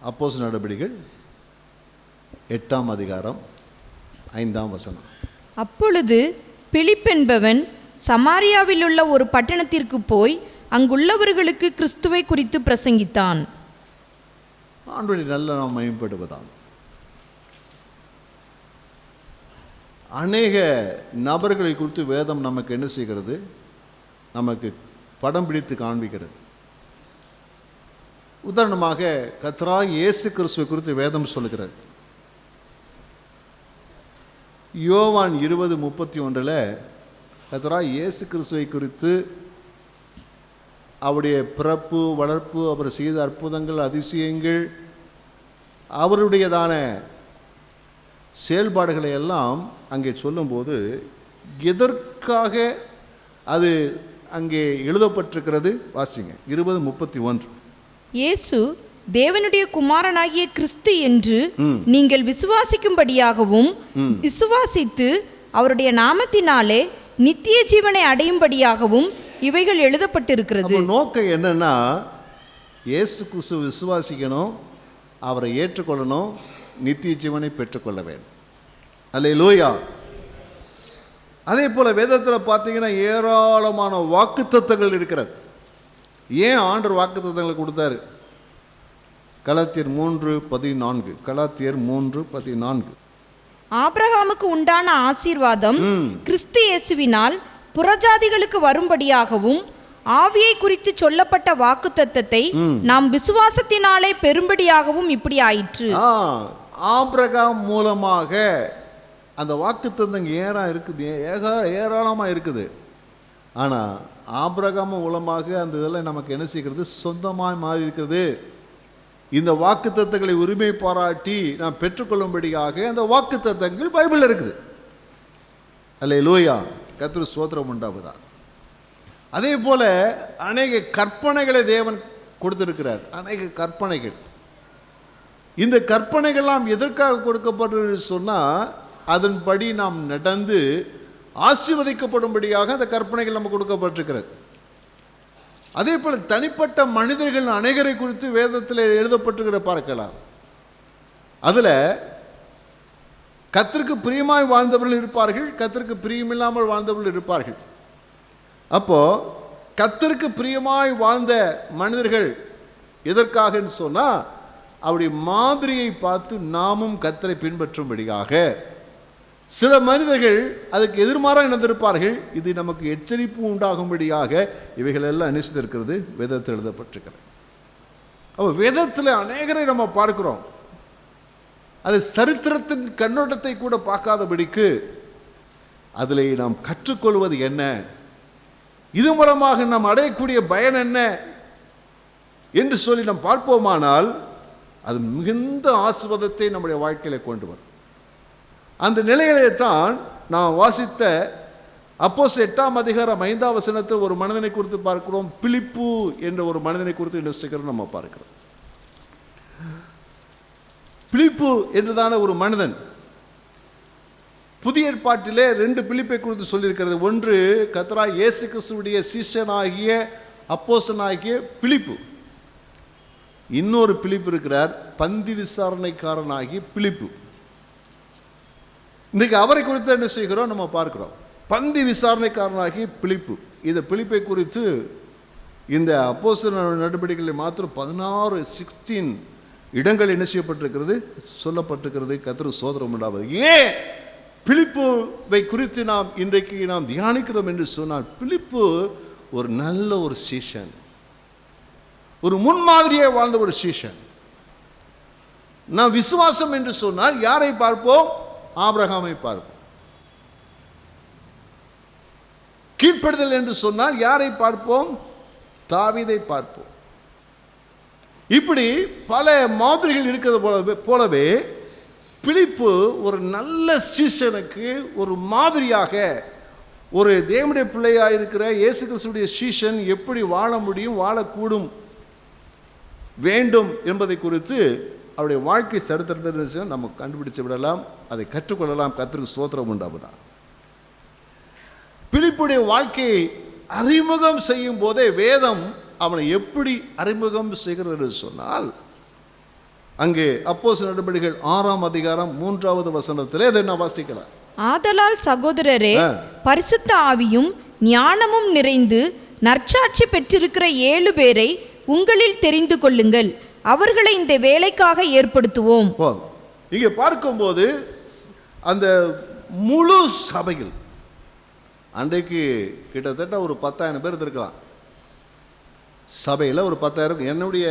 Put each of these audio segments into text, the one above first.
அப்போஸ்தலர் நடபடிகள் 8ஆம் அதிகாரம் 5ஆம் வசனம். அப்பொழுது பிலிப்பென்பவன் சமாரியாவில் உள்ள ஒரு பட்டணத்திற்கு போய் அங்குள்ளவர்களுக்கு கிறிஸ்துவை குறித்து பிரசங்கித்தான். ஆண்டவருடைய நல்ல நாம் மேம்படுவதாம். அநேக நபர்களை குறித்து வேதம் நமக்கு என்ன செய்கிறது? நமக்கு படம் பிடித்து காண்பிக்கிறது. உதாரணமாக கர்த்தராகிய இயேசு கிறிஸ்துவை குறித்து வேதம் சொல்லுகிறது. யோவான் 20:31 கர்த்தராகிய இயேசு கிறிஸ்துவை குறித்து அவருடைய பிறப்பு, வளர்ப்பு, அவர் செய்த அற்புதங்கள், அதிசயங்கள், அவருடையதான செயல்பாடுகளை எல்லாம் அங்கே சொல்லும்போது எதற்காக அது அங்கே எழுதப்பட்டிருக்கிறது? வாசிங்க 20:31. இயேசு தேவனுடைய குமாரனாகிய கிறிஸ்து என்று நீங்கள் விசுவாசிக்கும்படியாகவும் விசுவாசித்து அவருடைய நாமத்தினாலே நித்திய ஜீவனை அடையும்படியாகவும் இவைகள் எழுதப்பட்டிருக்கிறது. நோக்கம் என்னன்னா, இயேசு கிறிஸ்து விசுவாசிக்கணும், அவரை ஏற்றுக்கொள்ளணும், நித்திய ஜீவனை பெற்றுக்கொள்ள வேண்டும். அல்லேலூயா. அதே போல வேதத்தில் பார்த்தீங்கன்னா ஏராளமான வாக்குத்தத்தங்கள் இருக்கிறது. ஏன் ஆண்டவர் வாக்குத்தத்தங்களை கொடுத்தாரு? கலாத்தியர் 3:14. கலாத்தியர் 3:14. ஆபிரகாமுக்கு உண்டான ஆசீர்வாதம் கிறிஸ்து இயேசுவினால் புறஜாதிகளுக்கு வரும்படியாகவும் ஆவியை குறித்து சொல்லப்பட்ட வாக்குத்தத்தத்தை நாம் விசுவாசத்தினாலே பெரும்படியாகவும் இப்படி ஆயிற்று. ஆபிரகாம் மூலமாக அந்த வாக்குத்தத்தம் ஏராளமாக இருக்குது. ஆனால் ஆபிரகாம் மூலமாக அந்த இதெல்லாம் நமக்கு என்ன செய்கிறது? சொந்தமாக மாறி இருக்கிறது. இந்த வாக்குத்தத்தங்களை உரிமை பாராட்டி நாம் பெற்றுக்கொள்ளும்படியாக அந்த வாக்குத்தத்தங்கள் பைபிளில் இருக்குது. அல்லேலூயா. கர்த்தருக்கு ஸ்தோத்திரம் உண்டாவதா. அதே போல அநேக கற்பனைகளை தேவன் கொடுத்திருக்கிறார். அநேக கற்பனைகள். இந்த கற்பனைகள்லாம் எதற்காக கொடுக்கப்பட்டது சொன்னால், அதன்படி நாம் நடந்து ஆசீர்வதிக்கப்படும்படியாக அந்த கற்பனைகள் நமக்கு கொடுக்கப்பட்டிருக்கிறது. அதே போல தனிப்பட்ட மனிதர்கள் அநேகரை குறித்து வேதத்தில் எழுதப்பட்டிருக்கிற பார்க்கலாம். அதில் கர்த்தருக்கு பிரியமாய் வாழ்ந்தவர்கள் இருப்பார்கள், கர்த்தருக்கு பிரியமில்லாமல் வாழ்ந்தவர்கள் இருப்பார்கள். அப்போ கர்த்தருக்கு பிரியமாய் வாழ்ந்த மனிதர்கள் எதற்காக சொன்னால், அவருடைய மாதிரியை பார்த்து நாமும் கர்த்தரை பின்பற்றும்படியாக. சில மனிதர்கள் அதுக்கு எதிர்மாறாக நடந்திருப்பார்கள். இது நமக்கு எச்சரிப்பு உண்டாகும்படியாக இவைகள் எல்லாம் அனுசரித்திருக்கிறது, வேதத்தில் எழுதப்பட்டிருக்கிறது. அப்போ வேதத்தில் அநேகரை நம்ம பார்க்கிறோம். அது சரித்திரத்தின் கண்ணோட்டத்தை கூட பார்க்காதபடிக்கு அதில் நாம் கற்றுக்கொள்வது என்ன, இது மூலமாக நாம் அடையக்கூடிய பயன் என்ன என்று சொல்லி நாம் பார்ப்போமானால் அது மிகுந்த ஆசீர்வாதத்தை நம்முடைய வாழ்க்கையில கொண்டு வரும். அந்த நிலையிலே தான் நாம் வாசித்த அப்போஸ்தலர் 8ஆம் அதிகாரம் 5ஆம் வசனத்தில் ஒரு மனிதனை குறித்து பார்க்கிறோம். பிலிப்பு என்ற ஒரு மனிதனை குறித்து என்ன நம்ம பார்க்கிறோம். பிலிப்பு என்றதான ஒரு மனிதன் புதிய ஏற்பாட்டிலே 2 பிலிப்பை குறித்து சொல்லியிருக்கிறது. ஒன்று கர்த்தராகிய இயேசு கிறிஸ்துவுடைய சீஷனாகிய அப்போஸ்தலனாகிய பிலிப்பு. இன்னொரு பிலிப்பு இருக்கிறார், பந்தி விசாரணைக்காரனாகிய பிலிப்பு. இன்றைக்கு அவரை குறித்து என்ன செய்கிறோம் நம்ம பார்க்கிறோம். பந்தி விசாரணைக்காரனாகிய பிலிப்பு. இந்த பிலிப்பை குறித்து இந்த அப்போஸ்தலர் நடவடிக்கைகளில் மாத்திரம் 16 இடங்கள் என்ன செய்யப்பட்டிருக்கிறது, சொல்லப்பட்டிருக்கிறது. கர்த்தருக்கு ஸ்தோத்திரம் உண்டாவது. ஏன் பிலிப்புவை குறித்து நாம் இன்றைக்கு நாம் தியானிக்கிறோம் என்று சொன்னால், பிலிப்பு ஒரு நல்ல ஒரு சீஷன், ஒரு முன்மாதிரியை வாழ்ந்த ஒரு சீஷன். நாம் விசுவாசம் என்று சொன்னால் யாரை பார்ப்போம்? ஆபிரகாமை பார்ப்போம். கீழ்ப்படுதல் என்று சொன்னால் யாரை பார்ப்போம்? தாவீதை பார்ப்போம். இப்படி பல மாதிரிகள் இருக்கிறது போலவே பிலிப்பு ஒரு நல்ல சீஷனுக்கு ஒரு மாதிரியாக, ஒரு தேவனுடைய பிள்ளையாக இருக்கிற இயேசு கிறிஸ்துவுடைய சீஷன் எப்படி வாழ முடியும், வாழக்கூடும் வேண்டும் என்பதை குறித்து அவருடைய வாழ்க்கை சரித்திரத்தை நம்ம கண்டுபிடிச்சு விடலாம், அதை கற்றுக்கொள்ளலாம். கர்த்தருக்கு ஸ்தோத்திரம் உண்டாவதா. பிலிப்புடைய வாழ்க்கையை அறிமுகம் செய்யும் போதே வேதம் அவனை எப்படி அறிமுகம் செய்கிறது சொன்னால், அங்கே அப்போஸ்தலர் நடபடிகள் 6ஆம் அதிகாரம் 3வது வசனத்திலே அதை நான் வாசிக்கலாம். ஆதலால் சகோதரரே, பரிசுத்த ஆவியும் ஞானமும் நிறைந்து நற்சாட்சி பெற்றிருக்கிற 7 பேரை உங்களில் தெரிந்து கொள்ளுங்கள். அவர்களை இந்த வேலைக்காக ஏற்படுத்துவோம். இங்கே பார்க்கும்போது அந்த முழு சபையில் அன்றைக்கு கிட்டத்தட்ட ஒரு 10,000 பேர் இருக்கலாம். சபையில் ஒரு 10,000, என்னுடைய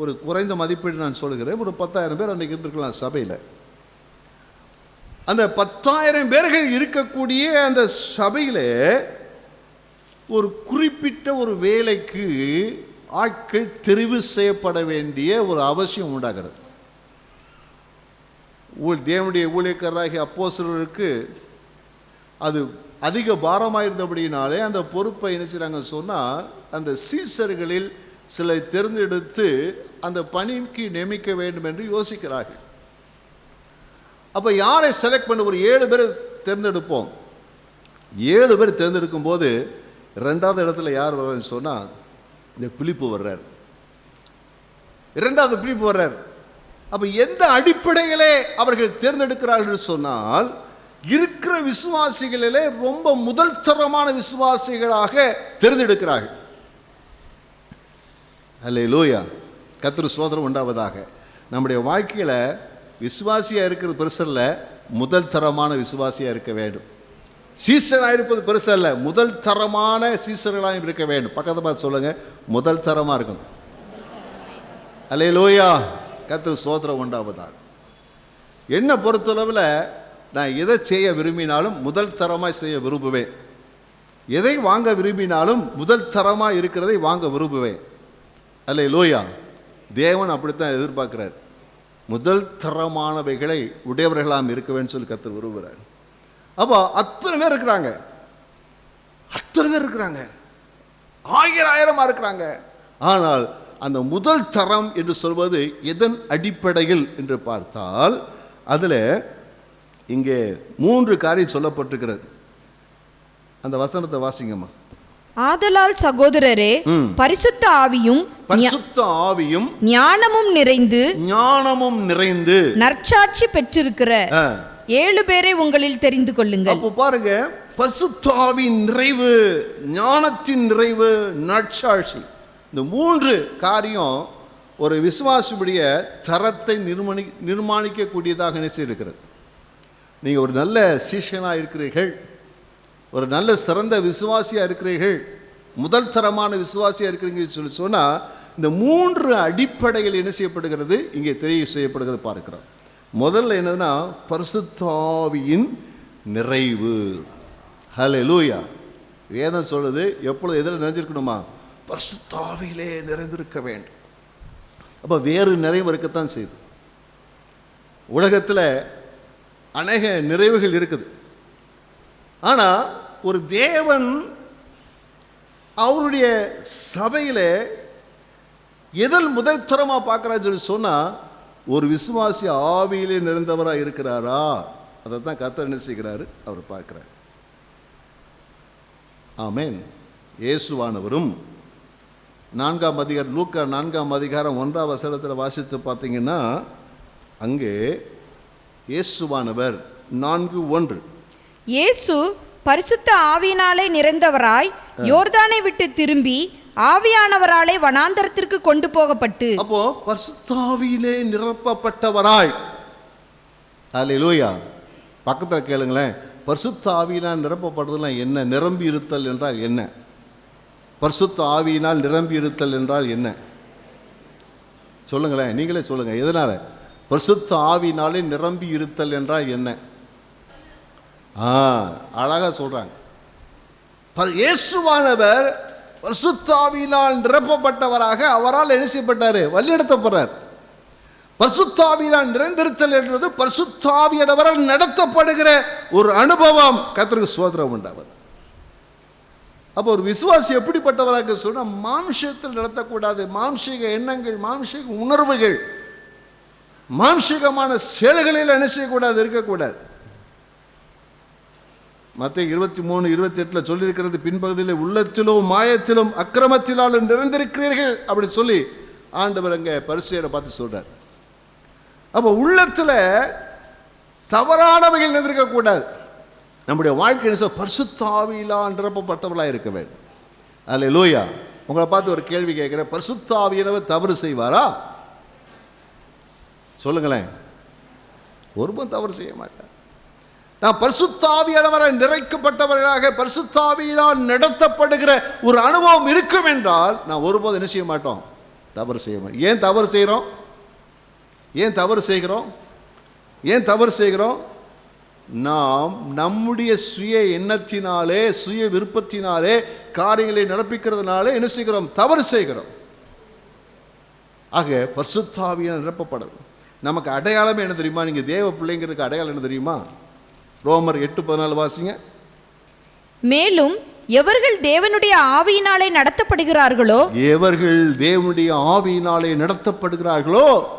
ஒரு குறைந்த மதிப்பீடு நான் சொல்கிறேன், ஒரு 10,000 பேர் அன்றைக்கு இருந்திருக்கலாம் சபையில். அந்த 10,000 பேர்கள் இருக்கக்கூடிய அந்த சபையில் ஒரு குறிப்பிட்ட ஒரு வேலைக்கு ஆட்கள் தெரிவு செய்யப்பட வேண்டிய ஒரு அவசியம் உண்டாகிறது. தேவனுடைய ஊழியக்காரராகிய அப்போஸ்தலருக்கு அது அதிக பாரமாயிருந்தபடியினாலே அந்த பொறுப்பை என்ன செய்கிறாங்க சொன்னால், அந்த சீசர்களில் சிலை தேர்ந்தெடுத்து அந்த பணிக்கு நியமிக்க வேண்டும் என்று யோசிக்கிறார்கள். அப்போ யாரை செலக்ட் பண்ண, ஒரு 7 பேர் தேர்ந்தெடுப்போம். 7 பேர் தேர்ந்தெடுக்கும் போது 2வது இடத்துல யார் வர்றாருன்னு சொன்னால், இந்த பிலிப்பு வர்றார். 2வது பிலிப்பு வர்றார். அப்போ எந்த அடிப்படையிலே அவர்கள் தேர்ந்தெடுக்கிறார்கள் சொன்னால், இருக்கிற விசுவாசிகளிலே ரொம்ப முதல் தரமான விசுவாசிகளாக தேர்ந்தெடுக்கிறார்கள். அல்லேலூயா, கர்த்தருக்கு ஸ்தோத்திரம் உண்டாவதாக. நம்முடைய வாழ்க்கையில் விசுவாசியாக இருக்கிறது பெருசல்ல, முதல் தரமான விசுவாசியாக இருக்க வேண்டும். சீசராக இருப்பது பெருசல்ல, முதல் தரமான சீசர்களாக இருக்க வேண்டும். பக்கத்தை பார்த்து சொல்லுங்க, முதல் தரமாக இருக்கணும். அல்லேலூயா, கர்த்தருக்கு ஸ்தோத்திரம் உண்டாவதாக. என்னை பொறுத்தளவில் நான் எதை செய்ய விரும்பினாலும் முதல் தரமாக செய்ய விரும்புவேன். எதை வாங்க விரும்பினாலும் முதல் தரமாக இருக்கிறதை வாங்க விரும்புவேன். அல்லேலூயா, தேவன் அப்படித்தான் எதிர்பார்க்கிறார். முதல் தரமானவைகளை உடையவர்களாம் இருக்க வேண்டும் சொல்லி கர்த்தர் விரும்புகிறார். அப்போ அத்தனை பேர் இருக்கிறாங்க, ஆயிரமா இருக்கிறாங்க. ஆனால் அந்த முதல் தரம் என்று சொல்வது எதன் அடிப்படையில் என்று பார்த்தால், அதில் இங்கே 3 காரியம் சொல்லப்பட்டிருக்கிறது. அந்த வசனத்தை வாசிங்கம்மா. ஆதலால் சகோதரரே, பரிசுத்த ஆவியும் ஞானமும் நிறைந்து நற்சாட்சி பெற்றிருக்கிற 7 பேரை உங்களில் தெரிந்து கொள்ளுங்கள். அப்போ பாருங்க, பரிசுத்த ஆவியின் நிறைவு, ஞானத்தின் நிறைவு, நற்சாட்சி, இந்த 3 காரியம் ஒரு விசுவாசியுடைய தரத்தை நிர்மாணிக்கக்கூடியதாக நினைச்சிருக்கிறது. நீங்கள் ஒரு நல்ல சீஷனாக இருக்கிறீர்கள், ஒரு நல்ல சிறந்த விசுவாசியாக இருக்கிறீர்கள், முதல் தரமான விசுவாசியாக இருக்கிறீங்கன்னு சொல்லி சொன்னால், இந்த 3 அடிப்படையில் என்ன செய்யப்படுகிறது, இங்கே தெரிய செய்யப்படுகிறது பார்க்கிறோம். முதல்ல என்னதுன்னா, பரிசுத்த ஆவியின் நிறைவு. ஹல்லேலூயா, வேதம் சொல்லுது எப்பொழுது எதில் நிறைஞ்சிருக்கணுமா, பரிசுத்த ஆவியிலே நிறைந்திருக்க வேண்டும். அப்போ வேறு நிறைவு இருக்கத்தான் செய்யுது. உலகத்தில் அநேக நிறைவுகள் இருக்குது. ஆனால் ஒரு தேவன் அவருடைய சபையில் எதில் முதல் தரமாக பார்க்குறான்னு சொல்லி சொன்னால், ஒரு விசுவாசி ஆவியிலே நிறைந்தவராக இருக்கிறாரா, அதை தான் கர்த்தர் என்ன செய்கிறாரு, அவர் பார்க்குறார். ஆமென். இயேசுவானவரும் 4ஆம் அதிகாரம், லூக்கா 4ஆம் அதிகாரம் 1ஆம் வசனத்தில் வாசித்து பார்த்தீங்கன்னா, அங்கே இயேசுவானவர் 4:1, இயேசு பரிசுத்த ஆவியினாலே நிறைந்தவராய் யோர்தானை விட்டு திரும்பி ஆவியானவராலே வனாந்தரத்திற்கு கொண்டு போகப்பட்டு. அப்போ பரிசுத்த ஆவியிலே நிரப்பப்பட்டவராய். அல்லேலூயா, பக்கத்தில் கேளுங்களேன், பரிசுத்த ஆவியினால் நிரப்பப்படுறதுலாம் என்ன, நிரம்பி இருத்தல் என்றால் என்ன, பரிசுத்த ஆவியினால் நிரம்பி இருத்தல் என்றால் என்ன சொல்லுங்களேன், நீங்களே சொல்லுங்க. எதனால பரிசுத்த ஆவியினாலே நிரம்பி இருத்தல் என்றால் என்ன? அழகா சொல்றாங்க. இயேசுவானவர் பரிசுத்த ஆவியினால் நிரப்பப்பட்டவராக அவரால் என்ன செய்யப்பட்டாரு, வழிநடத்தப்படுறார். பரிசுத்த ஆவியினால் நிறைந்திருத்தல் என்றது பரிசுத்த ஆவியானவரால் நடத்தப்படுகிற ஒரு அனுபவம். கர்த்தருக்கு ஸ்தோத்திரம் உண்டாவது. அப்போ ஒரு விசுவாசி எப்படிப்பட்டவராக சொன்னால், மாம்சத்தில் நடத்தக்கூடாது. மாம்சீக எண்ணங்கள், மாம்சீக உணர்வுகள், மாம்சீகமான செயல்களில் என்ன செய்யக்கூடாது, இருக்கக்கூடாது. மத்தேயு 23:28 சொல்லியிருக்கிறது, பின்பகுதியில் உள்ளத்திலும் மாயத்திலும் அக்கிரமத்தினாலும் நிறைந்திருக்கிறீர்கள் அப்படி சொல்லி ஆண்டவர் அங்கே பரிசேயரை பார்த்து சொல்றார். அப்போ உள்ளத்துல தவறானவைகள் நினைக்கக்கூடாது. நம்முடைய வாழ்க்கை பரிசுத்த ஆவியினால் நிரப்பப்பட்டவர்களாக இருக்க வேண்டும். அல்லேலூயா. உங்களை பார்த்து ஒரு கேள்வி கேட்கிறேன், பரிசுத்த ஆவியானவர் தவறு செய்வாரா? சொல்லுங்களேன். ஒருவன் தவறு செய்ய மாட்டார். நான் பரிசுத்த ஆவியானவரால் நிறைக்கப்பட்டவர்களாக பரிசுத்த ஆவியினால் நடத்தப்படுகிற ஒரு அனுபவம் இருக்கும் என்றால் நான் ஒருபோதும் என்ன செய்ய மாட்டோம்? தவறு செய்ய மாட்டோம். ஏன் தவறு செய்கிறோம்? ஏன் தவறு செய்கிறோம்? நாம் நம்முடைய சுய எண்ணத்தினாலே, சுய விருப்பத்தினாலே காரியங்களை நடப்பிக்கிறதுனாலே என்ன செய்கிறோம்? தவறு செய்கிறோம். ஆக பரிசுத்த ஆவியால் நிரப்பப்படும். நமக்கு அடையாளமே என்ன தெரியுமா? நீங்க தேவ பிள்ளைங்கிறதுக்கு அடையாளம் என்ன தெரியுமா? ரோமர் 8:14 வாசிங்க. மேலும் எவர்கள் தேவனுடைய ஆவியினாலே நடத்தப்படுகிறார்களோ,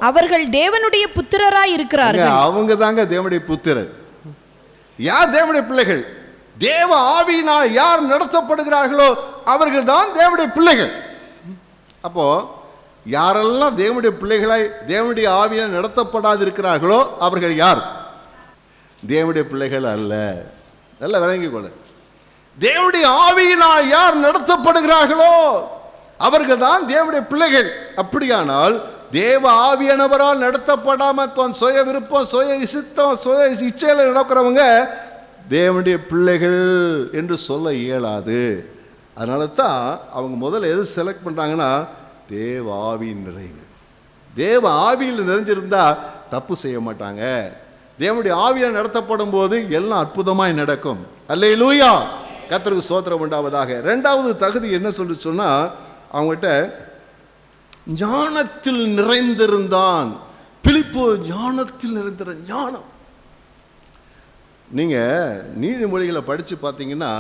அவர்கள் தேவனுடைய புத்திரராய் இருக்கிறார்கள். அவங்க தாங்க தேவனுடைய புத்திரர். யார் தேவனுடைய பிள்ளைகள்? தேவ ஆவியினால் யார் நடத்தப்படுகிறார்களோ அவர்கள் தான் தேவனுடைய பிள்ளைகள். அப்போ யாரெல்லாம் தேவனுடைய பிள்ளைகளாய் தேவனுடைய ஆவியால் நடத்தப்படாது இருக்கிறார்களோ அவர்கள் யார்? தேவனுடைய பிள்ளைகள் அல்ல. நல்லா விளங்கிக் கொள்ள. தேவனுடைய ஆவியினால் யார் நடத்தப்படுகிறார்களோ அவர்கள் தான் தேவனுடைய பிள்ளைகள். அப்படியானால் தேவ ஆவியானவரால் நடத்தப்படாம தன் சுய விருப்பம், சுய இசித்தம், சுய இச்சையில நடக்கிறவங்க தேவனுடைய பிள்ளைகள் என்று சொல்ல இயலாது. அதனால தான் அவங்க முதல்ல எது செலக்ட் பண்றாங்கன்னா தேவ ஆவியின் நிறைவு. தேவ ஆவியில் நிறைஞ்சிருந்தா தப்பு செய்ய மாட்டாங்க. தேவனுடைய ஆவியால் நடத்தப்படும் போது எல்லாம் அற்புதமாய் நடக்கும். அல்லேலூயா. கர்த்தருக்கு ஸ்தோத்திரம் உண்டாவதாக. இரண்டாவது தகுதி என்ன சொன்னா அவங்ககிட்ட ஞானத்தில் நிறைந்திருந்தான். பிலிப்பு ஞானத்தில் நிறைந்திருந்த ஞானம். நீங்க நீதிமொழிகளை படிச்சு பார்த்தீங்கன்னா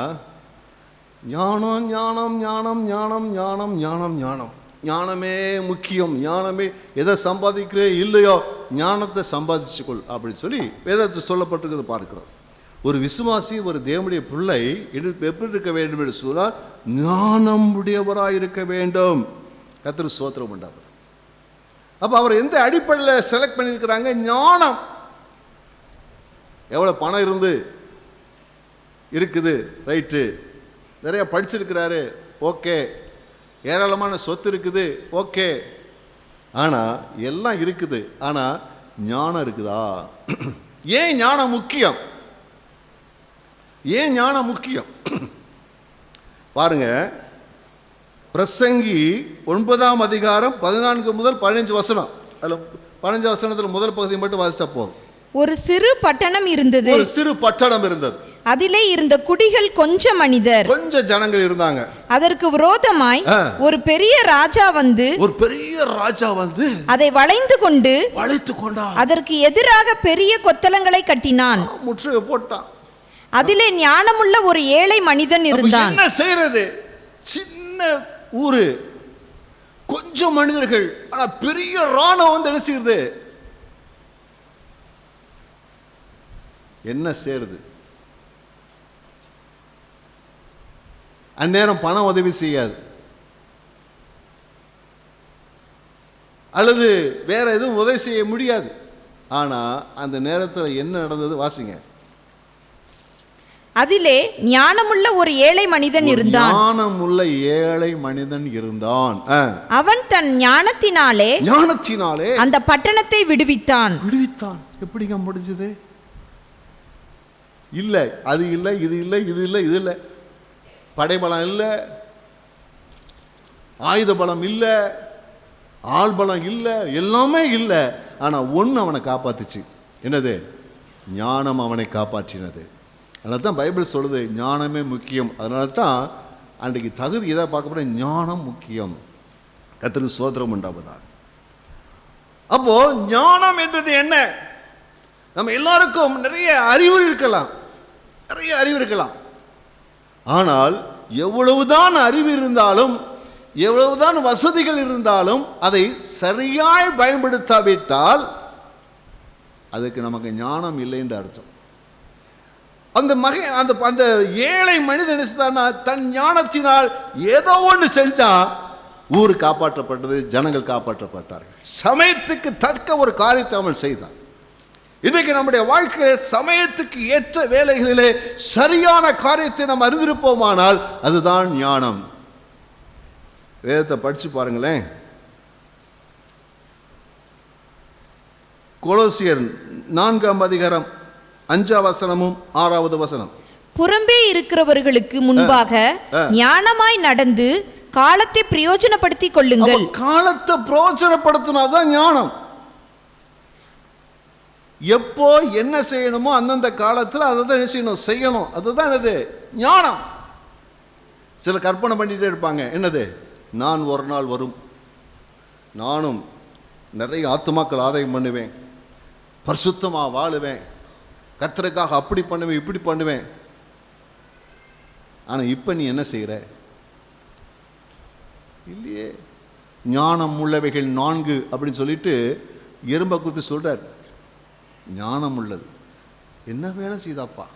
ஞானம் ஞானம் ஞானம் ஞானம் ஞானம் ஞானம் ஞானம் ஞானமே முக்கியம், ஞானமே எதை சம்பாதிக்கிறே இல்லையோ ஞானத்தை சம்பாதிச்சுக்கொள் அப்படின்னு சொல்லி வேதத்தில் சொல்லப்பட்டிருக்கிறது பார்க்கிறோம். ஒரு விசுவாசி, ஒரு தேவனுடைய பிள்ளை எப்படி இருக்க வேண்டும் என்று சொன்னால் ஞானம் உடையவராக இருக்க வேண்டும். கர்த்தருக்கு ஸ்தோத்திரம் உண்டாகும். அப்போ அவர் எந்த அடிப்படையில் செலக்ட் பண்ணியிருக்கிறாங்க? ஞானம். எவ்வளோ பணம் இருக்குது, ரைட்டு. நிறைய படிச்சிருக்கிறாரு, ஓகே. ஏராளமான சொத்து இருக்குது, ஓகே. ஆனால் எல்லாம் இருக்குது, ஆனால் ஞானம் இருக்குதா? ஏன் ஞானம் முக்கியம்? ஏன் ஞானம் முக்கியம்? பாருங்க, பிரசங்கி 9ஆம் அதிகாரம் 14 முதல் 15 வசனம். அதில் 15 வசனத்தில் முதல் பகுதி மட்டும் வாசிச்சா போதும். ஒரு சிறு பட்டணம் இருந்தது. ஒரு சிறு பட்டணம் இருந்தது. அதிலே இருந்த குடிகள் கொஞ்சம் மனிதர், கொஞ்சம் ஜனங்கள் இருந்தாங்க. அதற்கு விரோதமாய் ஒரு பெரிய ராஜா வந்து அதை வளைந்து கொண்டான். அதற்கு எதிராக பெரிய கொத்தளங்களை கட்டினான், முற்றுகை போட்டான். அதிலே ஞானமுள்ள ஒரு ஏழை மனிதன் இருந்தான். என்ன செய்யறது? சின்ன ஊரு, கொஞ்சம் மனிதர்கள், ஆனா பெரிய ராணுவம் வந்து என்ன செய்யுது? என்ன செய்யறது? அந்நேரம் பணம் உதவி செய்யாது, அல்லது வேற எதுவும் உதவி செய்ய முடியாது. ஆனா அந்த நேரத்தில் என்ன நடந்தது? வாசிங்க. அதிலே ஞானமுள்ள ஒரு ஏழை மனிதன் இருந்தான். ஞானமுள்ள ஏழை மனிதன் இருந்தான். அவன் தன் ஞானத்தினாலே அந்த பட்டணத்தை விடுவித்தான். எப்படிங்க முடிஞ்சது? இல்ல, அது இல்லை, இது இல்லை, இது இல்லை, இது இல்லை. படைபலம் இல்லை, ஆயுத பலம் இல்லை, ஆள் பலம் இல்லை, எல்லாமே இல்லை. ஆனா ஒன்று அவனை காப்பாத்துச்சு. என்னது? ஞானம் அவனை காப்பாற்றினது. அதனால தான் பைபிள் சொல்லுது ஞானமே முக்கியம். அதனால தான் அன்றைக்கு தகுதி எதை பார்க்க போற? ஞானம் முக்கியம். கர்த்தருக்கு ஸ்தோத்திரம் உண்டாவதாக. அப்போ ஞானம் என்றது என்ன? நம்ம எல்லாருக்கும் நிறைய அறிவு இருக்கலாம். ஆனால் எவ்வளவுதான் அறிவு இருந்தாலும், எவ்வளவுதான் வசதிகள் இருந்தாலும் அதை சரியாய் பயன்படுத்தாவிட்டால் அதுக்கு நமக்கு ஞானம் இல்லை என்று அர்த்தம். அந்த ஏழை மனிதன் தன் ஞானத்தினால் ஏதோ ஒன்று செஞ்சா ஊர் காப்பாற்றப்பட்டது, ஜனங்கள் காப்பாற்றப்பட்டார்கள். சமயத்துக்கு தக்க ஒரு காரியத்தை அவன் செய்தான். இன்றைக்கு நம்முடைய வாழ்க்கையில் சமயத்துக்கு ஏற்ற வேலைகளிலே சரியான காரியத்தை நாம் அறிந்திருப்போமானால் அதுதான் ஞானம். வேதத்தை படிச்சு பாருங்களேன். கொலோசியர் 4ஆம் அதிகாரம் 5ஆம் வசனமும் 6வது வசனம். புறம்பே இருக்கிறவர்களுக்கு முன்பாக ஞானமாய் நடந்து காலத்தை பிரயோஜனப்படுத்திக் கொள்ளுங்கள். காலத்தை பிரயோஜனப்படுத்தினாதான் ஞானம். எப்போ என்ன செய்யணுமோ அந்தந்த காலத்தில் அதை தான் என்ன செய்யணும். அதுதான் என்னது ஞானம். சில கற்பனை பண்ணிட்டே இருப்பாங்க, என்னது, நான் ஒரு நாள் வரும், நானும் நிறைய ஆத்துமாக்கள் ஆதாயம் பண்ணுவேன், பரிசுத்தமாக வாழுவேன், கர்த்தருக்காக அப்படி பண்ணுவேன் இப்படி பண்ணுவேன். ஆனால் இப்போ நீ என்ன செய்கிற? இல்லையே. ஞானம் உள்ளவைகள் 4 அப்படின்னு சொல்லிட்டு எறும்பை குத்தி சொல்றார். ஞானம் உள்ளது என்ன வேலை செய்தாப்பா?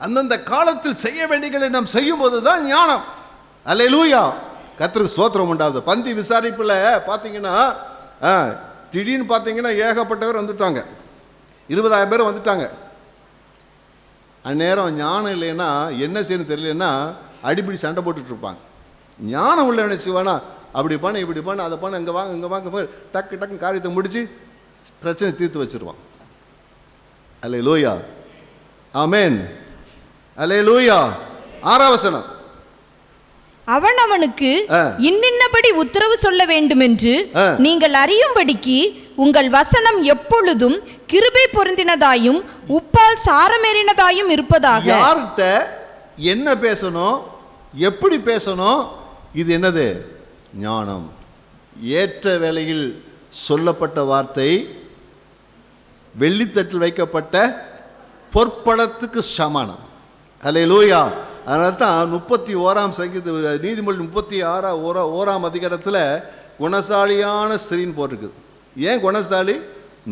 அந்தந்த காலத்தில் செய்ய வேண்டியதை நாம் செய்யும் போது தான் ஞானம். அல்லேலூயா, கர்த்தருக்கு ஸ்தோத்திரம் உண்டாகுது. பந்தி விசாரிப்பில் பார்த்தீங்கன்னா திடீர்னு பார்த்தீங்கன்னா ஏகப்பட்டவர் வந்துட்டாங்க, 20,000 பேர் வந்துட்டாங்க. அந்நேரம் ஞானம் இல்லைன்னா என்ன செய்யணும் தெரியலன்னா அடிப்படி சண்டை போட்டுட்டு இருப்பாங்க. ஞானம் உள்ள என்ன செய்வானா, அப்படி பண்ண இப்படி பண்ண அதை பண்ண, இங்கே வாங்க இங்கே வாங்க, டக்கு டக்குன்னு காரியத்தை முடித்து பிரச்சனை தீர்த்து வச்சிருவான். அல்லேலூயா, ஆமென், அல்லேலூயா. 6ஆம் வசனம். அவன் அவனுக்கு இன்னின்னபடி உத்தரவு சொல்ல வேண்டும் என்று நீங்கள் அறியும்படிக்கு உங்கள் வசனம் எப்பொழுதும் கிருபை பொருந்தினதாயும் உப்பால் சாரமேறினதாயும் இருப்பதாக. யார்கிட்ட என்ன பேசணும், எப்படி பேசணும், இது என்னது ஞானம். ஏற்ற வேளையில் சொல்லப்பட்ட வார்த்தை வெள்ளித்தட்டில் வைக்கப்பட்ட பொற்படத்துக்கு சமானம். அல்லேலூயா. அதனால தான் 31ஆம் சங்கீத நீதிமொழி 36ஆம் அதிகாரத்தில் குணசாலியான ஸ்திரீன்னு போட்டிருக்குது. ஏன் குணசாலி?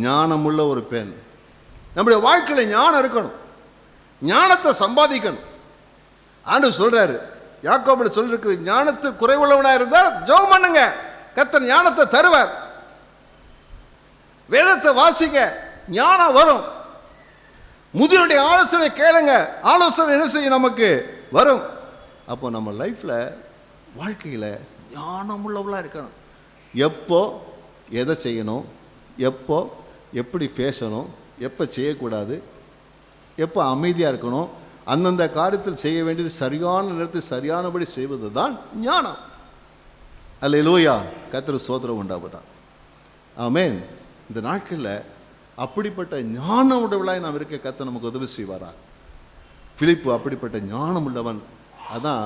ஞானமுள்ள ஒரு பெண். நம்முடைய வாழ்க்கையில் ஞானம் இருக்கணும், ஞானத்தை சம்பாதிக்கணும். ஆண்டவர் சொல்றாரு, யாக்கோபில் சொல்லிருக்குது, ஞானத்தில் குறைவுள்ளவனாக இருந்தால் ஜெபம் பண்ணுங்க, கர்த்தர் ஞானத்தை தருவார். வேதத்தை வாசிங்க, ஞானம் வரும். முதியோருடைய ஆலோசனை கேளுங்க, ஆலோசனை என்ன செய்யும், நமக்கு வரும். அப்போ நம்ம லைஃப்பில் வாழ்க்கையில் ஞானம் உள்ளவளாக இருக்கணும். எப்போ எதை செய்யணும், எப்போ எப்படி பேசணும், எப்போ செய்யக்கூடாது, எப்போ அமைதியாக இருக்கணும், அந்தந்த காரியத்தில் செய்ய வேண்டியது சரியான நேரத்தில் சரியானபடி செய்வது தான் ஞானம். அல்லேலூயா, கர்த்தருக்கு ஸ்தோத்திரம் உண்டாவதுதான். ஆமென். இந்த நாட்களில் அப்படிப்பட்ட ஞானம் உடையவளாய் நாம் இருக்க கர்த்தர் நமக்கு உதவி செய்வாரா? பிலிப்பு அப்படிப்பட்ட ஞானம் உள்ளவன். அதான்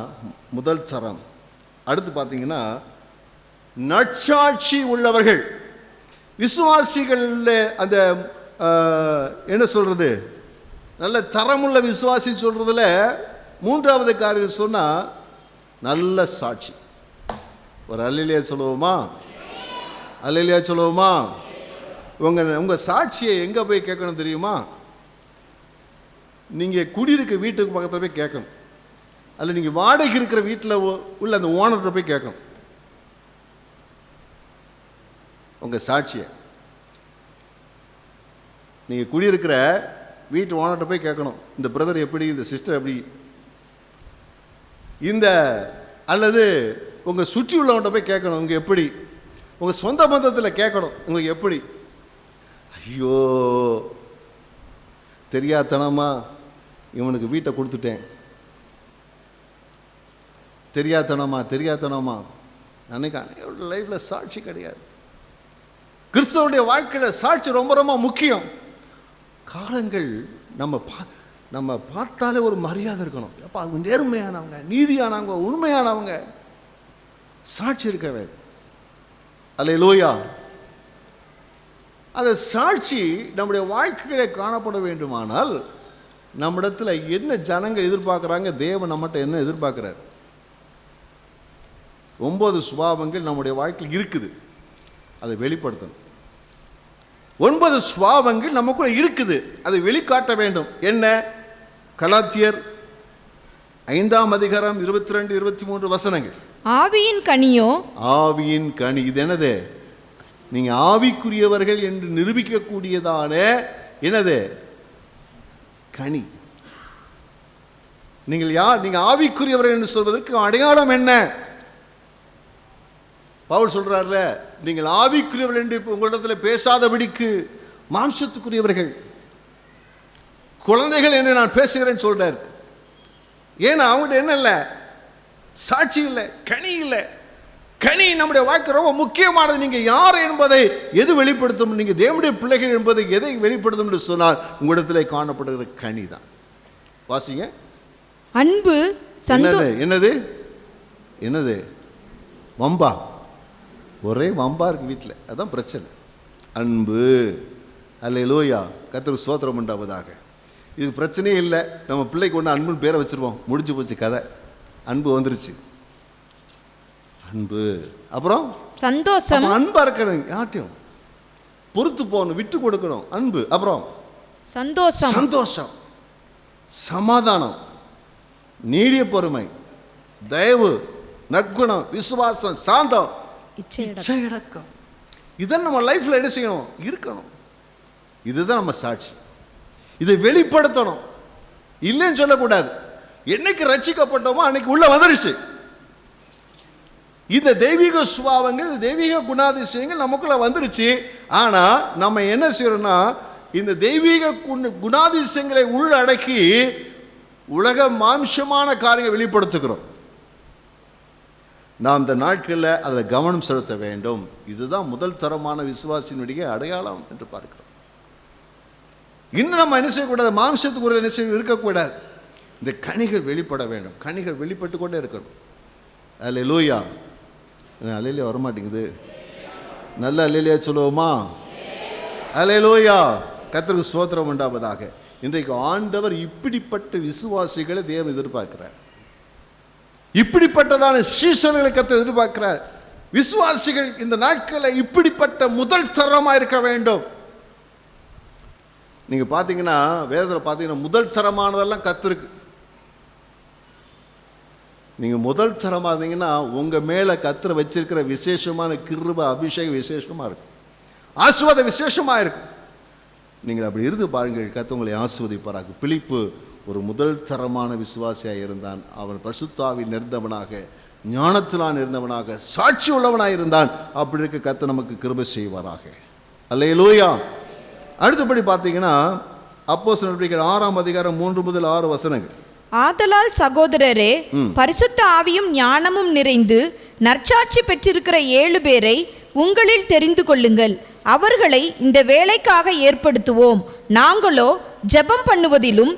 முதல் சரம். அடுத்து பார்த்தீங்கன்னா நற்சாட்சி உள்ளவர்கள், விசுவாசிகள். அந்த என்ன சொல்றது, நல்ல தரமுள்ள விசுவாசி சொல்றதுல 3வது காரியம் சொன்னா நல்ல சாட்சி. ஒரு அல்லேலூயா சொல்லுவோமா? அல்லேலூயா சொல்லுவோமா? உங்க சாட்சியை எங்க போய் கேட்கணும் தெரியுமா? நீங்க குடியிருக்க வீட்டுக்கு பக்கத்தில் போய் கேட்கணும், அல்ல நீங்க வாடகை இருக்கிற வீட்டில் உள்ள அந்த ஓனர்கிட்ட போய் கேட்கணும் உங்க சாட்சியை. நீங்க குடியிருக்கிற வீட்டு ஓனர்கிட்ட போய் கேட்கணும், இந்த பிரதர் எப்படி, இந்த சிஸ்டர் எப்படி, இந்த அல்லது உங்க சுற்றி உள்ளவன்கிட்ட போய் கேட்கணும் உங்க எப்படி, உங்க சொந்த பந்தத்தில் கேட்கணும் உங்க எப்படி. ஐயோ தெரியாதனமா இவனுக்கு வீட்டை கொடுத்துட்டேன், தெரியாதனமா அன்னைக்கு லைஃப்பில் சாட்சி கிடையாது. கிறிஸ்தவனுடைய வாழ்க்கையில் சாட்சி ரொம்ப ரொம்ப முக்கியம். காலங்கள் நம்ம பார்த்தாலே ஒரு மரியாதை இருக்கணும். அப்போ அவங்க நேர்மையானவங்க, நீதியானவங்க, உண்மையானவங்க, சாட்சி இருக்க வேண்டும். அல்லேலூயா. அந்த சாட்சி நம்முடைய வாழ்க்கையிலே காணப்பட வேண்டுமானால் நம்மிடத்தில் என்ன ஜனங்கள் எதிர்பார்க்குறாங்க, தேவன் நம்மகிட்ட என்ன எதிர்பார்க்குறார்? 9 சுபாவங்கள் நம்முடைய வாழ்க்கையில் இருக்குது, அதை வெளிப்படுத்தணும். 9 சுபாவங்கள் நமக்குள்ள இருக்குது, அதை வெளிக்காட்ட வேண்டும். என்ன? கலாத்தியர் 5ஆம் அதிகாரம் 22-23 வசனங்கள். ஆவியின் கனியோ, ஆவியின் கனி. இது என்னது? நீங்க ஆவிக்குரியவர்கள் என்று நிரூபிக்கக்கூடியதான என்னது? கனி. நீங்கள் யார்? நீங்க ஆவிக்குரியவர்கள் என்று சொல்வதற்கு அடையாளம் என்ன? பவுல் சொல்றார்ல, நீங்கள் ஆவிக்குரியவர்கள் என்று உங்களிடத்தில் பேசாதபடிக்கு மாம்சத்துக்குரியவர்கள், குழந்தைகள் என்று நான் பேசுகிறேன்னு சொல்றார். ஏன்னா அவங்ககிட்ட என்ன இல்லை? சாட்சி இல்லை, கனி இல்லை. கனி நம்முடைய வாழ்க்கை ரொம்ப முக்கியமானது. நீங்க யார் என்பதை எது வெளிப்படுத்தும்? நீங்க தேவனுடைய பிள்ளைகள் என்பதை எதை வெளிப்படுத்தும் என்று சொன்னால் உங்களிடத்திலே காணப்படுகிற கனி தான். வாசிங்க. அன்பு, என்னது? என்னது? வம்பா? ஒரே வம்பா இருக்கு வீட்டில், அதான் பிரச்சனை. அன்பு. அல்லேலூயா, கர்த்தருக்கு ஸ்தோத்திரம் உண்டாவதாக. இது பிரச்சனையே இல்லை. நம்ம பிள்ளைக்கு ஒன்று அன்புன்னு பேரை வச்சிருவோம், முடிஞ்சு போச்சு கதை. அன்பு வந்துருச்சு. அன்பு. அப்புறம் சந்தோஷம். அன்பா இருக்கணும், யார்ட்டையும் பொறுத்து போகணும், விட்டு கொடுக்கணும். அன்பு. அப்புறம் சந்தோஷம், சந்தோஷம், சமாதானம், நீடிய பொறுமை, தயவு, நற்குணம், விசுவாசம், சாந்தம், இச்சையடக்கம். இதெல்லாம் நம்ம லைஃப்ல என்ன செய்யணும்? இருக்கணும். இதுதான் நம்ம சாட்சி. இதை வெளிப்படுத்தணும், இல்லைன்னு சொல்லக்கூடாது. என்னைக்கு ரட்சிக்கப்பட்டோமோ அன்னைக்கு உள்ள வந்துருச்சு. இந்த தெய்வீக சுபாவங்கள், தெய்வீக குணாதிசயங்கள் நமக்குள்ள வந்துருச்சு. ஆனா நம்ம என்ன செய்யறோம்னா, இந்த தெய்வீக குணாதிசயங்களை உள்ளடக்கி உலக மாம்சமான காரியங்களை வெளிப்படுத்துகிறோம். நாம் இந்த நாட்களில் அதில் கவனம் செலுத்த வேண்டும். இதுதான் முதல் தரமான விசுவாசியினுடைய அடையாளம் என்று பார்க்கிறோம். இன்னும் நம்ம என்ன செய்யக்கூடாது? மாம்சத்துக்கு ஒரு என்ன செய்ய இருக்கக்கூடாது. இந்த கனிகள் வெளிப்பட வேண்டும். கனிகள் வெளிப்பட்டு கொண்டே இருக்கணும். அல்லேலூயா. அல்லேலூயா வரமாட்டேங்குது. நல்ல அல்லேலூயா சொல்லுவோமா? அல்லேலூயா, கர்த்தருக்கு ஸ்தோத்திரம் உண்டாவதாக. இன்றைக்கு ஆண்டவர் இப்படிப்பட்ட விசுவாசிகளை தேவன் எதிர்பார்க்கிறார். இப்படிப்பட்டதான சீசர்களை கர்த்தர் எதிர்பார்க்கிறார். விசுவாசிகள் இந்த நாட்களில் இப்படிப்பட்ட முதல் தரமா இருக்க வேண்டும். நீங்க பாத்தீங்கன்னா, வேதத்தில் பாத்தீங்கன்னா முதல் தரமானதெல்லாம் கர்த்தருக்கு. நீங்க முதல் தரமா இருந்தீங்கன்னா உங்க மேல கர்த்தர் வச்சிருக்கிற விசேஷமான கிருபை, அபிஷேகம் விசேஷமா இருக்கும், ஆசீர்வாதம் விசேஷமா இருக்கும். நீங்கள் அப்படி இருந்து பாருங்கள், கர்த்தர் உங்களை ஆசீர்வதிப்பாராக. பிலிப்பு ஒரு முதல் தரமான விசுவாசியாக இருந்தான். அவன் பரிசுத்தாவியில் நிறைந்தவனாக, ஞானத்திலான் இருந்தவனாக, சாட்சி உள்ளவனாக இருந்தான். அப்படி இருக்க கர்த்தர் நமக்கு கிருபை செய்வாராக. அல்லேலூயா. அடுத்தபடி பார்த்தீங்கன்னா, அப்போஸ்தலர் நடவடிக்கைகள் 6ஆம் அதிகாரம் 3 முதல் 6 வசனங்கள். ஆதலால் சகோதரரே, பரிசுத்த ஆவியும் ஞானமும் நிறைந்து நற்சாட்சி பெற்றிருக்கிற 7 பேரை உங்களில் தெரிந்து கொள்ளுங்கள். அவர்களை இந்த வேலைக்காக ஏற்படுத்துவோம். நாங்களோ ஜெபம் பண்ணுவதிலும்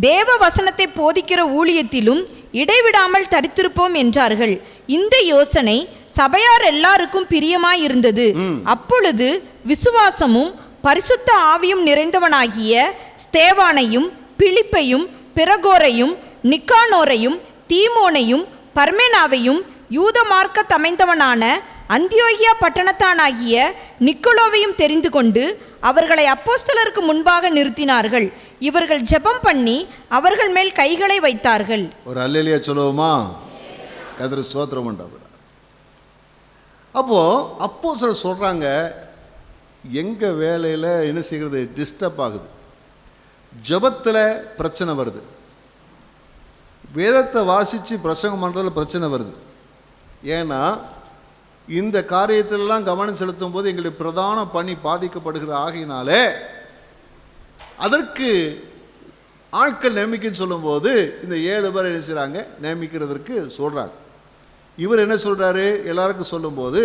தேவ வசனத்தை போதிக்கிற ஊழியத்திலும் இடைவிடாமல் தரித்திருப்போம் என்றார்கள். இந்த யோசனை சபையார் எல்லாருக்கும் பிரியமாயிருந்தது. அப்பொழுது விசுவாசமும் பரிசுத்த ஆவியும் நிறைந்தவனாகிய ஸ்தேவானையும் பிலிப்பையும் பிறகோரையும் நிக்கானோரையும் தீமோனையும் பர்மேனாவையும் யூத மார்க்க தமைந்தவனான அந்தியோகியா பட்டணத்தானாகிய நிக்கோலோவையும் தெரிந்து கொண்டு அவர்களை அப்போஸ்தலருக்கு முன்பாக நிறுத்தினார்கள். இவர்கள் ஜெபம் பண்ணி அவர்கள் மேல் கைகளை வைத்தார்கள். ஒரு அல்லேலூயா சொல்லுவோமா? கர்த்தருக்கு ஸ்தோத்திரம் உண்டாவதாக. அப்போ அப்போஸ்தலர் சொல்றாங்க, எங்க வேலையில் என்ன செய்கிறது? டிஸ்டர்ப் ஆகுது, ஜெபத்தில் பிரச்சனை வருது, வேதத்தை வாசித்து பிரசங்கம் பண்ணுறதுல பிரச்சனை வருது. ஏன்னா இந்த காரியத்திலெல்லாம் கவனம் செலுத்தும் போது எங்களுடைய பிரதான பணி பாதிக்கப்படுகிற ஆகையினாலே அதற்கு ஆட்கள் நியமிக்கன்னு சொல்லும்போது இந்த 7 பேர் என்ன செய்கிறாங்க? நியமிக்கிறதற்கு சொல்கிறாங்க. இவர் என்ன சொல்கிறாரு? எல்லாருக்கும் சொல்லும்போது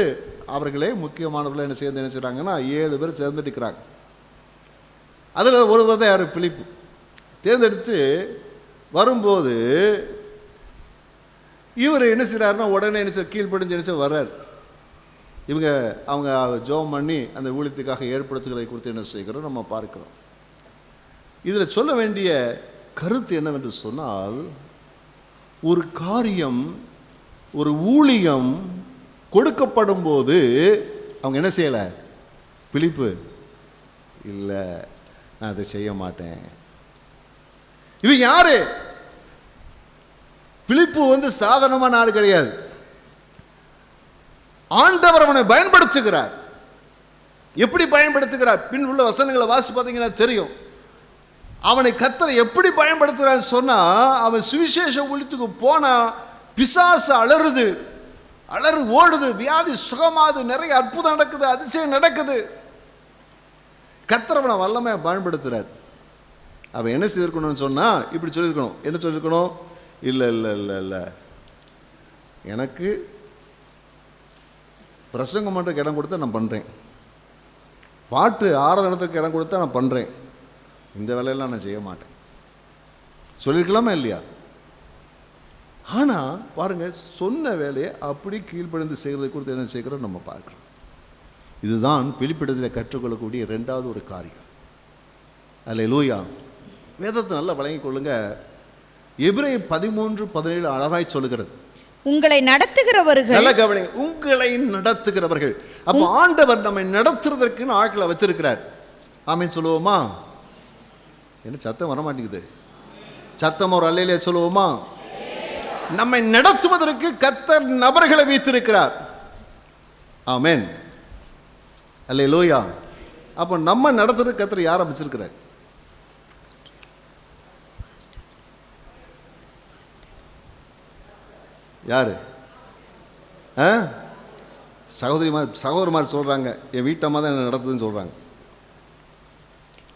அவர்களே முக்கியமானவர்கள் என்ன செய்கிறாங்கன்னா 7 பேர் சேர்ந்துட்டுக்கிறாங்க. அதில் ஒருவர் தான் யார்? பிலிப்பு. தேர்ந்தெடுத்து வரும்போது இவர் என்ன செய்கிறாருன்னா உடனே என்ன செய்ய கீழ்ப்படிஞ்சு என்ன வர்றார். அவங்க ஜெபம் பண்ணி அந்த ஊழியத்துக்காக ஏற்படுத்துகிறதை குறித்து என்ன செய்கிறோம் நம்ம பார்க்கிறோம். இதில் சொல்ல வேண்டிய கருத்து என்னவென்று சொன்னால், ஒரு காரியம், ஒரு ஊழியம் கொடுக்கப்படும் போது அவங்க என்ன செய்யலை? பிலிப்பு இல்லை, நான் அதை செய்ய மாட்டேன். இவன் யாரு? பிலிப்பு சாதாரணமான ஆள் கிடையாது. ஆண்டவர் அவனை பயன்படுத்துகிறார். எப்படி பயன்படுத்துகிறார்? பின் உள்ள வசனங்களை வாசி பார்த்தீங்கன்னா தெரியும். அவனை கர்த்தர் எப்படி பயன்படுத்துகிறான்னு சொன்னா, அவன் சுவிசேஷ ஊழியத்துக்கு போனா பிசாசு அலறுது, ஓடுது, வியாதி சுகமாது, நிறைய அற்புதம் நடக்குது, அதிசயம் நடக்குது. கர்த்தர் அவனை வல்லமையாக பயன்படுத்துகிறார். அவன் என்ன செய்திருக்கணும்னு சொன்னா, இப்படி சொல்லியிருக்கணும். என்ன சொல்லியிருக்கணும்? இல்லை இல்லை இல்லை இல்லை, எனக்கு பிரசங்கம் பண்ணுறதுக்கு இடம் கொடுத்தா நான் பண்ணுறேன், பாட்டு ஆராதனத்துக்கு இடம் கொடுத்தா நான் பண்ணுறேன், இந்த வேலையெல்லாம் நான் செய்ய மாட்டேன் சொல்லியிருக்கலாமா இல்லையா? ஆனால் பாருங்கள், சொன்ன வேலையை அப்படி கீழ்ப்படிந்து செய்கிறதை கொடுத்து என்ன செய்கிறோம் நம்ம பார்க்குறோம். இதுதான் வெளிப்படையில் கற்றுக்கொள்ளக்கூடிய இரண்டாவது ஒரு காரியம். அல்லேலூயா. வேதத்தை நல்லா வழங்கிக் கொள்ளுங்க. எபிரேயர் 13:17 அழகாய் சொல்லுகிறது, உங்களை நடத்துகிறவர்கள். நல்ல கவனிங்க, உங்களை நடத்துகிறவர்கள். அப்போ ஆண்டவர் நம்மை நடத்துறதற்குன்னு ஆட்களை வச்சிருக்கிறார். ஆமென் சொல்லுவோமா? என்ன சத்தம் வர மாட்டேங்குது? சத்தம் ஒரு அல்லேலூயா சொல்லுவோமா? நம்மை நடத்துவதற்கு கர்த்தர் நபர்களை வைத்திருக்கிறார். ஆமென் அல்லேலூயா. அப்போ நம்ம நடத்துறதுக்கு கர்த்தர் யாரை வச்சிருக்கிறார்? யாரு? சகோதரிமார் சொல்றாங்க, என் வீட்டம்மா தான் என்ன நடத்துதுன்னு சொல்றாங்க.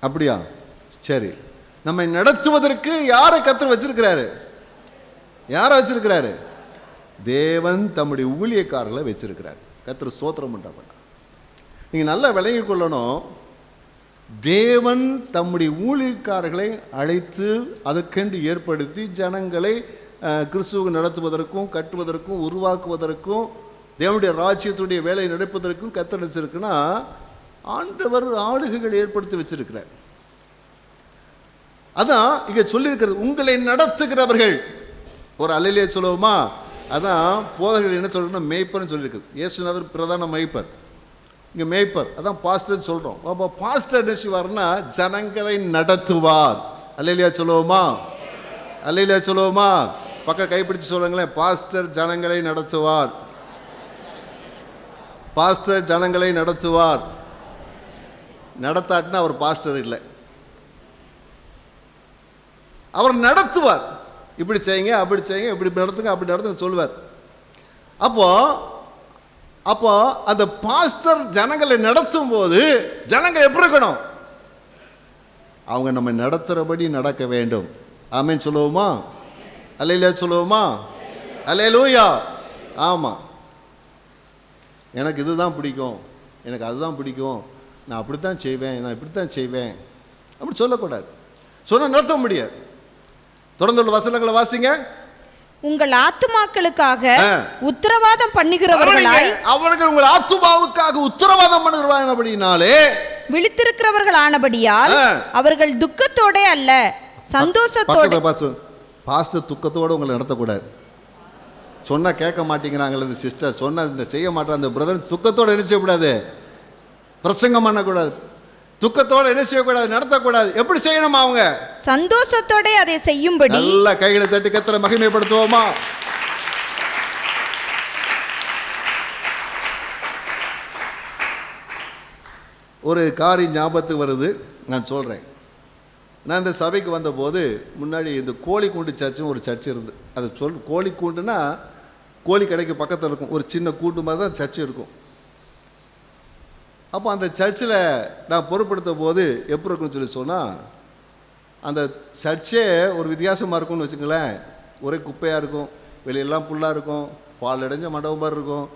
அப்படியா? சரி, நம்மை நடத்துவதற்கு யாரை கர்த்தர் வச்சிருக்கிறாரு? யாரை வச்சிருக்கிறாரு? தேவன் தம்முடைய ஊழியக்காரர்களை வச்சிருக்கிறார். கர்த்தர் ஸ்தோத்திரம் பண்றாங்க. நீங்க நல்லா விளங்கிக் கொள்ளணும். தேவன் தம்முடைய ஊழியக்காரர்களை அழைத்து அதற்கென்று ஏற்படுத்தி ஜனங்களை கிறிஸ்துவுக்கு நடத்துவதற்கும் கட்டுவதற்கும் உருவாக்குவதற்கும் தேவனுடைய ராஜ்யத்துடைய வேலை நடப்பதற்கும் கர்த்தர் வச்சிருக்குன்னா, ஆண்டவர் ஆளுகைகள் ஏற்படுத்தி வச்சிருக்கிறார். அதான் இங்க சொல்லியிருக்கிறது, உங்களை நடத்துகிறவர்கள். ஒரு அல்லேலூயா சொல்லுவோமா? அதான் போதகர்கள் என்ன சொல்றோம்னா மேய்ப்பர்னு சொல்லியிருக்குது. இயேசுநாதர் பிரதான மேய்ப்பர், இங்க மேய்ப்பர், அதான் பாஸ்டர் சொல்றோம். அப்போ பாஸ்டர் என்ன செய்வார்னா ஜனங்களை நடத்துவார். அல்லேலூயா சொல்லுவோமா? அல்லேலூயா சொல்லுவோமா? பக்கம் கைப்பிடிச்சு சொல்லுங்களேன், பாஸ்டர் ஜனங்களை நடத்துவார். பாஸ்டர் ஜனங்களை நடத்துவார். நடத்தாட்டினா அவர் பாஸ்டர் இல்லை, அவர் நடத்துவார். இப்படி செய்யுங்க, அப்படி செய்யுங்க, இப்படி நடத்துங்க, அப்படி நடத்துங்க சொல்லுவார். அப்போ அந்த பாஸ்டர் ஜனங்களை நடத்தும் போது ஜனங்கள் எப்படி இருக்கணும்? அவங்க நம்ம நடத்துறபடி நடக்க வேண்டும். ஆமென் சொல்லுவோமா? அல்லேலூயா சொல்லுவோமா? அல்லேலூயா. ஆமா, எனக்கு இதுதான் பிடிக்கும், எனக்கு அதுதான் பிடிக்கும், நான் அப்படித்தான் செய்வேன், நான் இப்படித்தான் செய்வேன் அப்படி சொல்லக்கூடாது. சொன்ன நடத்த முடியாது. தொடர்ந்து வசனங்களை வாசிங்க. உங்கள் ஆத்துமாக்களுக்காக உத்தரவாதம் பண்ணுகிறவர்களாய், அவர்கள் உங்கள் ஆத்துமாவுக்காக உத்தரவாதம் பண்ணுகிறார்கள் அப்படினாலே விழித்திருக்கிறவர்கள் ஆனபடியால் அவர்கள் துக்கத்தோட அல்ல சந்தோஷத்தோட. பாஸ்டர் துக்கத்தோடு உங்களை நடத்தக்கூடாது. சொன்னால் கேட்க மாட்டேங்கிறாங்களே இந்த சிஸ்டர், சொன்ன செய்ய மாட்டேன் அந்த பிரதர், துக்கத்தோடு என்ன செய்யக்கூடாது? பிரசங்கம் பண்ணக்கூடாது. துக்கத்தோடு என்ன செய்யக்கூடாது? நடத்தக்கூடாது. எப்படி செய்யணும்? அவங்க சந்தோஷத்தோட அதை செய்யும்படி. நல்ல கைகளை தட்டி கர்த்தரை மகிமைப்படுத்துவோமா? ஒரு காரியம் ஞாபகத்துக்கு வருது, நான் சொல்கிறேன். நான் இந்த சபைக்கு வந்தபோது முன்னாடி இந்த கோழிக்கூண்டு சர்ச்சுன்னு ஒரு சர்ச் இருந்து, அது கோழிக்கூண்டுனா கோழி கடைக்கு பக்கத்தில் இருக்கும், ஒரு சின்ன கூண்டு மாதிரி தான் சர்ச்சு இருக்கும். அப்போ அந்த சர்ச்சில் நான் பொறுப்படுத்த போது எப்படி இருக்குன்னு சொல்லி சொன்னால், அந்த சர்ச்சே ஒரு வித்தியாசமாக இருக்கும்னு வச்சுங்களேன். ஒரே குப்பையாக இருக்கும், வெளியெல்லாம் புல்லாக இருக்கும், பால் அடைஞ்ச மண்டபம் மாதிரி இருக்கும்,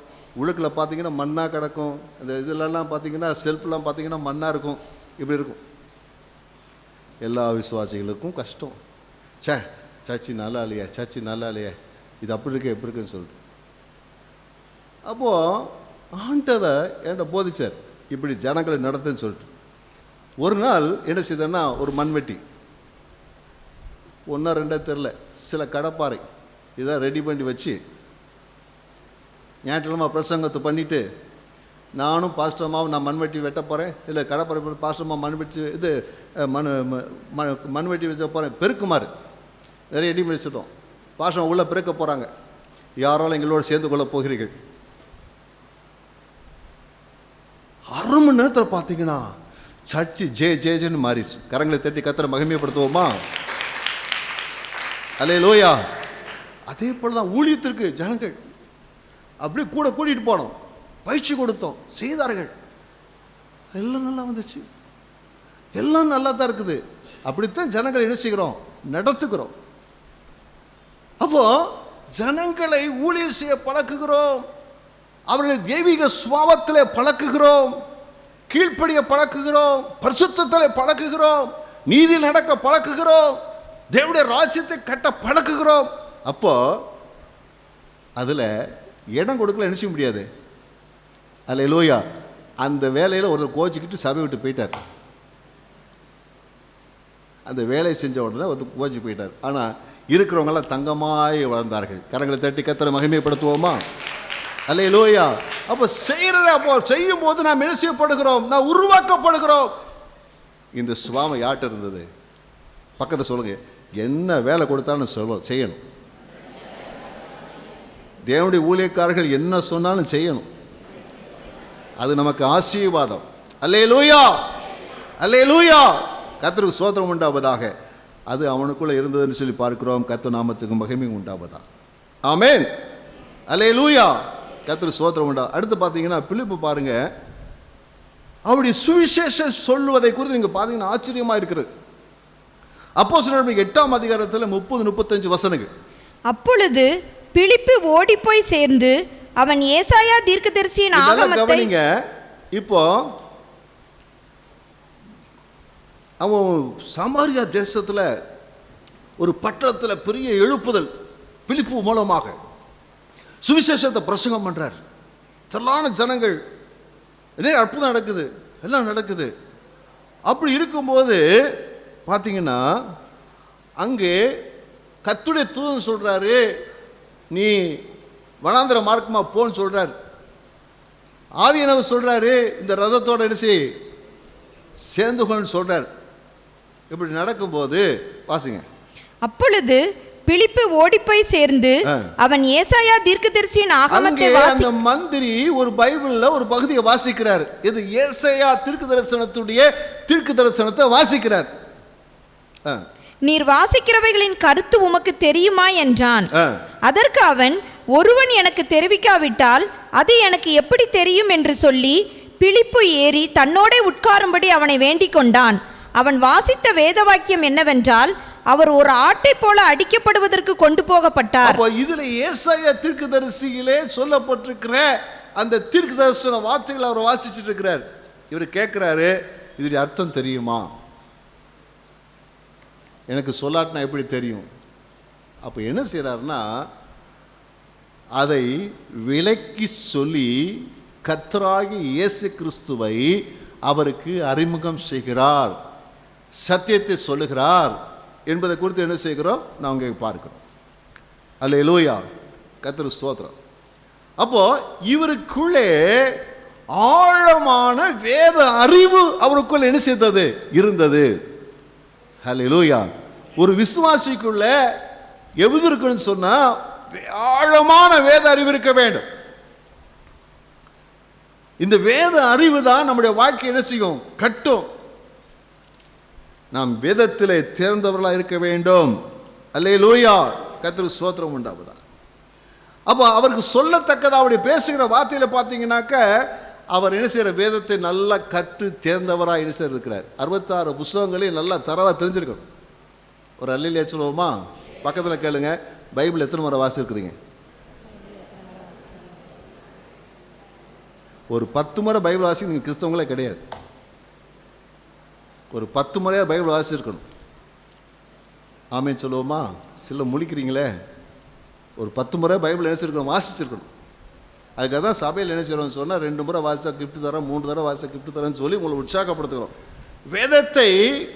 உழுக்கில் பார்த்தீங்கன்னா மண்ணாக கிடக்கும், அந்த இதிலெல்லாம் பார்த்தீங்கன்னா செல்ஃப்லாம் பார்த்தீங்கன்னா மண்ணாக இருக்கும், இப்படி இருக்கும். எல்லா விசுவாசிகளுக்கும் கஷ்டம். சர்ச்சு நல்லா இல்லையா, சர்ச்சு நல்லா இல்லையா, இது அப்படி இருக்கு எப்படி இருக்குன்னு சொல்லிட்டு. அப்போது ஆண்டவர் என்கிட்ட போதிச்சார், இப்படி ஜனங்களை நடத்துன்னு சொல்லிட்டு. ஒரு நாள் என்ன செய்தேன்னா, ஒரு மண்வெட்டி ஒன்றா ரெண்டா தெரில, சில கடப்பாறை இதை ரெடி பண்ணி வச்சு ஞாயிற்றுக்கிழமை பிரசங்கத்தை பண்ணிவிட்டு, நானும் பாஸ்டர்மாவும் நான் மண்வெட்டி வெட்ட போகிறேன், இல்லை கடப்பாறை பாஸ்டர்மா மண்வெட்டி இது மண்வெட்டி வச்ச போகிறேன், பெருக்குமாறு நிறைய ரெடி பண்ணி வச்சுட்டோம். பாஸ்டர்மா உள்ளே பெருக்க போகிறாங்க, யாராலும் எங்களோட சேர்ந்து கொள்ள போகிறீர்கள். மணி நேரத்தில் பார்த்தீங்கன்னா சர்ச்சு ஜேன்னு மாறிச்சு. கரங்களை தட்டி கர்த்தரை மகிமைப்படுத்துவோமா? அல்லேலூயா. அதே போல தான் ஊழியத்திற்கு ஜனங்கள் அப்படியே கூட கூட்டிகிட்டு போனோம், பயிற்சி கொடுத்தோம், செய்தார்கள். எல்லாம் நல்லா வந்துச்சு, எல்லாம் நல்லா தான் இருக்குது. அப்படித்தான் ஜனங்களை என்ன செய்கிறோம்? நடத்துகிறோம். அப்போ ஜனங்களை ஊழியம் செய்ய பழக்குகிறோம், அவர்களை தெய்வீக சுபாவத்திலே பழக்குகிறோம், கீழ்ப்படிய பழக்குகிறோம், பரிசுத்தத்திலே பழக்குகிறோம், நீதி நடக்க பழக்குகிறோம், தேவனுடைய ராஜ்யத்தை கட்ட பழக்குகிறோம். அப்போ அதில் இடம் கொடுக்கல, என்ன செய்ய முடியாது. அல்லேலூயா. அந்த வேலையில் ஒருத்தர் கோச்சிக்கிட்டு சபை விட்டு போயிட்டார். அந்த வேலையை செஞ்ச உடனே ஒருத்தர் கோச்சி போயிட்டார். ஆனால் இருக்கிறவங்கெல்லாம் தங்கமாய் வளர்ந்தார்கள். கரங்களை தட்டி கர்த்தரை மகிமைப்படுத்துவோமா? அல்லேலூயா. அப்போ செய்கிறத அப்போ செய்யும் போது நாம் என்ன செய்யப்படுகிறோம்? நாம் உருவாக்கப்படுகிறோம். இந்த சுவாமம் யார்கிட்ட இருந்தது? பக்கத்தில் சொல்லுங்க. என்ன வேலை கொடுத்தாலும் செய்யணும். தேவனுடைய ஊழியக்காரர்கள் என்ன சொன்னாலும் செய்யணும். அது நமக்கு ஆசீர்வாதம். அல்லேலூயா, அல்லேலூயா. கர்த்தருக்கு ஸ்தோத்திரம் உண்டாவதாக. அது அவனுக்குள்ள இருந்ததுன்னு சொல்லி பார்க்கிறோம். கர்த்தர் நாமத்துக்கு மகிமை உண்டாவதாக. ஆமென். அல்லேலூயா. கர்த்தருக்கு ஸ்தோத்திரம் உண்டா. அடுத்து பார்த்தீங்கன்னா பிலிப்பு பாருங்க, அவருடைய சுவிசேஷம் சொல்லுவதை குறித்து நீங்க பார்த்தீங்கன்னா ஆச்சரியமா இருக்கிறது. அப்போஸ்தலர் 8ஆம் அதிகாரத்தில் 30-35 வசனங்கள். அப்பொழுது பிலிப்பு ஓடி போய் சேர்ந்து அவன் ஏசாயா தீர்க்கதரிசியின் ஆகமத்தை. இப்போ அவன் சமாரியா தேசத்துல ஒரு பட்டணத்தில் பெரிய எழுப்புதல் பிலிப்பு மூலமாக சுவிசேஷத்தை பிரசங்கம் பண்றார். திரளான ஜனங்கள், நிறைய அற்புதம் நடக்குது, எல்லாம் நடக்குது. அப்படி இருக்கும்போது பார்த்தீங்கன்னா அங்கே கர்த்தருடைய தூதன் சொல்றாரு, நீ வனாந்திர மார்க்கமா போன்னு சொல்றார். ஆவியானவர் சொல்றாரு, இந்த ரதத்தோட இடிச்சு சேர்ந்து கொண்டு சொல்றார். இப்படி நடக்கும்போது வாசிங்க. அப்பொழுது பிலிப்பு ஓடி போய் சேர்ந்து அவன் ஏசாயா தீர்க்கதரிசியின் ஆகமத்தை அந்த மந்திரி ஒரு பைபிள்ல ஒரு பகுதியை வாசிக்கிறார். இது ஏசாயா தீர்க்க தரிசனத்தை வாசிக்கிறார். நீர் வாசிக்கிறவைகளின் கருத்து உமக்கு தெரியுமா என்றான். அதற்கு அவன், ஒருவன் எனக்கு தெரிவிக்காவிட்டால் அது எனக்கு எப்படி தெரியும் என்று சொல்லி பிலிப்பு ஏறி தன்னோட உட்காரும்படி அவனை வேண்டிக் கொண்டான். அவன் வாசித்த வேத வாக்கியம் என்னவென்றால், அவர் ஒரு ஆட்டை போல அடிக்கப்படுவதற்கு கொண்டு போகப்பட்டார். இதுல ஏசாயா தீர்க்கதரிசியிலே சொல்லப்பட்டிருக்கிற அந்த தீர்க்க தரிசன வார்த்தைகளை அவர் வாசிச்சுட்டு இருக்கிறார். இவர் கேட்கிறாரு, இதனுடைய அர்த்தம் தெரியுமா? எனக்கு சொல்லாட்டினா எப்படி தெரியும்? அப்போ என்ன செய்கிறாருன்னா, அதை விலக்கி சொல்லி கர்த்தராகிய இயேசு கிறிஸ்துவை அவருக்கு அறிமுகம் செய்கிறார், சத்தியத்தை சொல்லுகிறார் என்பதை குறித்து என்ன செய்கிறோம்? நாம் இங்கே பார்க்கிறோம். அல்லேலூயா. கர்த்தருக்கு ஸ்தோத்திரம். அப்போ இவருக்குள்ளே ஆழமான வேத அறிவு அவருக்குள்ள என்ன செய்தது? இருந்தது. ஹல்லேலூயா. ஒரு விசுவாசிக்குள்ள எது இருக்குன்னு சொன்னா ஆழமான வேத அறிவு இருக்க வேண்டும். இந்த வேத அறிவு தான் நம்முடைய வாழ்க்கை என்ன செய்யும்? கட்டும். நாம் வேதத்திலே தேர்ந்தவர்களாக இருக்க வேண்டும். அல்லேலூயா. கர்த்தருக்கு ஸ்தோத்திரம் உண்டாவதா. அப்போ அவருக்கு சொல்லத்தக்கதா அவருடைய பேசுகிற வார்த்தையில பார்த்தீங்கன்னாக்க அவர் என்ன செய்கிற வேதத்தை நல்லா கற்று தேர்ந்தவராக என்ன செய்ய இருக்கிறார். 66 புஸ்தகங்களையும் நல்லா தரவா தெரிஞ்சிருக்கணும். ஒரு அல்லையிலே சொல்லுவோமா? பக்கத்தில் கேளுங்க, பைபிள் எத்தனை முறை வாசிக்கிறீங்க? ஒரு 10 முறை பைபிள் வாசி நீங்கள் கிறிஸ்தவங்களே கிடையாது. ஒரு 10 முறையாக பைபிள் வாசிச்சிருக்கணும். ஆமேன்னு சொல்லுவோமா? சில முழிக்கிறீங்களே. ஒரு 10 முறை பைபிள் என்ன செய்யணும்? வாசிச்சிருக்கணும். அதுக்காக தான் சபையில் என்ன செய்யறோம்னு சொன்னால் 2 முறை வாசித்தா கிஃப்ட் தரோம், 3 தடவை வாசித்தா கிஃப்ட் தரேன்னு சொல்லி உங்களை உற்சாகப்படுத்துகிறோம். வேதத்தை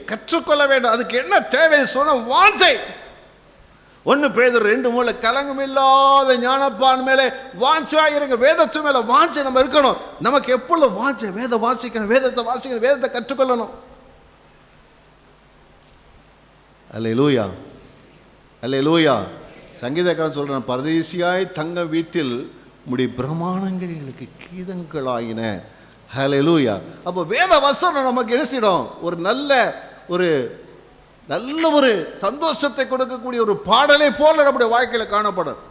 கற்றுக்கொள்ள வேண்டும். அதுக்கு என்ன தேவைன்னு சொன்ன வாஞ்சை. 1 பேதுரு 2:3 கலங்கம் இல்லாத ஞானப்பான் மேலே வாஞ்சா இருங்க. வேதத்து மேலே வாஞ்சை நம்ம இருக்கணும். நமக்கு எப்பொழுது வாஞ்சை? வேத வாசிக்கணும், வேதத்தை வாசிக்கணும், வேதத்தை கற்றுக்கொள்ளணும். அல்லேலூயா, அல்லேலூயா. சங்கீதக்காரன் சொல்றான், பரதேசியாய் தங்க வீட்டில் உம்முடைய பிரமாணங்கள் எங்களுக்கு கீதங்களாயின. ஹல்லேலூயா. அப்போ வேத வசனம் நமக்கு என்ன செய்யணும்? ஒரு நல்ல ஒரு சந்தோஷத்தை கொடுக்கக்கூடிய ஒரு பாடலை போல நம்முடைய வாழ்க்கையில் காணப்படும்.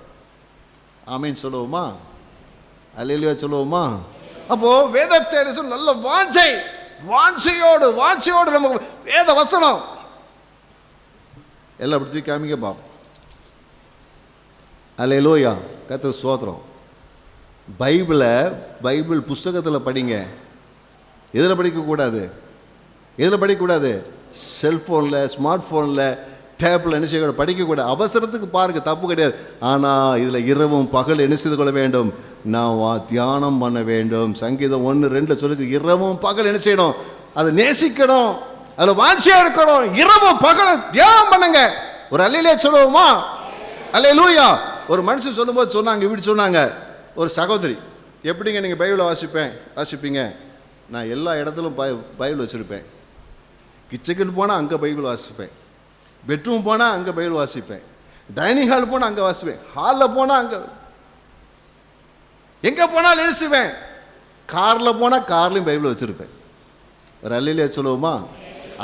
ஆமீன் சொல்லுவோமா? அல்லேலூயா சொல்லுவோமா? அப்போ வேதத்தை நல்ல வாஞ்சையோடு நமக்கு வேத வசனம் எல்லாம் அப்படி காமிக்க பாப்போம். அல்லேலூயா, கர்த்தருக்கு ஸ்தோத்திரம். பைபிள் புஸ்தகத்தில் படிங்க. எதில் படிக்கக்கூடாது? செல்ஃபோனில், ஸ்மார்ட் ஃபோனில், டேப்பில் என்ன செய்ய படிக்கக்கூடாது. அவசரத்துக்கு பாருங்க, தப்பு கிடையாது. ஆனால் இதில் இரவும் பகல் என்ன செய்து கொள்ள வேண்டும்? நான் தியானம் பண்ண வேண்டும். சங்கீதம் 1:2 சொல்லுது, இரவும் பகல் என்ன செய்யணும்? அதை நேசிக்கணும், அதில் வாஞ்சியாக இருக்கணும். இரவும் பகல் தியானம் பண்ணுங்க. ஒரு அல்லேலூயா சொல்லுவோமா? அல்லேலூயா. ஒரு மனுஷன் சொல்லும்போது சொன்னாங்க, இப்படி சொன்னாங்க, ஒரு சகோதரி, எப்படிங்க நீங்கள் பைபிளை வாசிப்பீங்க? நான் எல்லா இடத்துலும் பைபிள் வச்சுருப்பேன். கிச்சனுக்கு போனால் அங்கே பைபிள் வாசிப்பேன், பெட்ரூம் போனால் அங்கே பைபிள் வாசிப்பேன், டைனிங் ஹால் போனால் அங்கே வாசிப்பேன், ஹாலில் போனால் அங்கே, எங்கே போனாலும் என்ன செய்வேன்? காரில் போனால் கார்லையும் பைபிள் வச்சுருப்பேன். ஒரு அல்லேலூயா சொல்லுவோமா?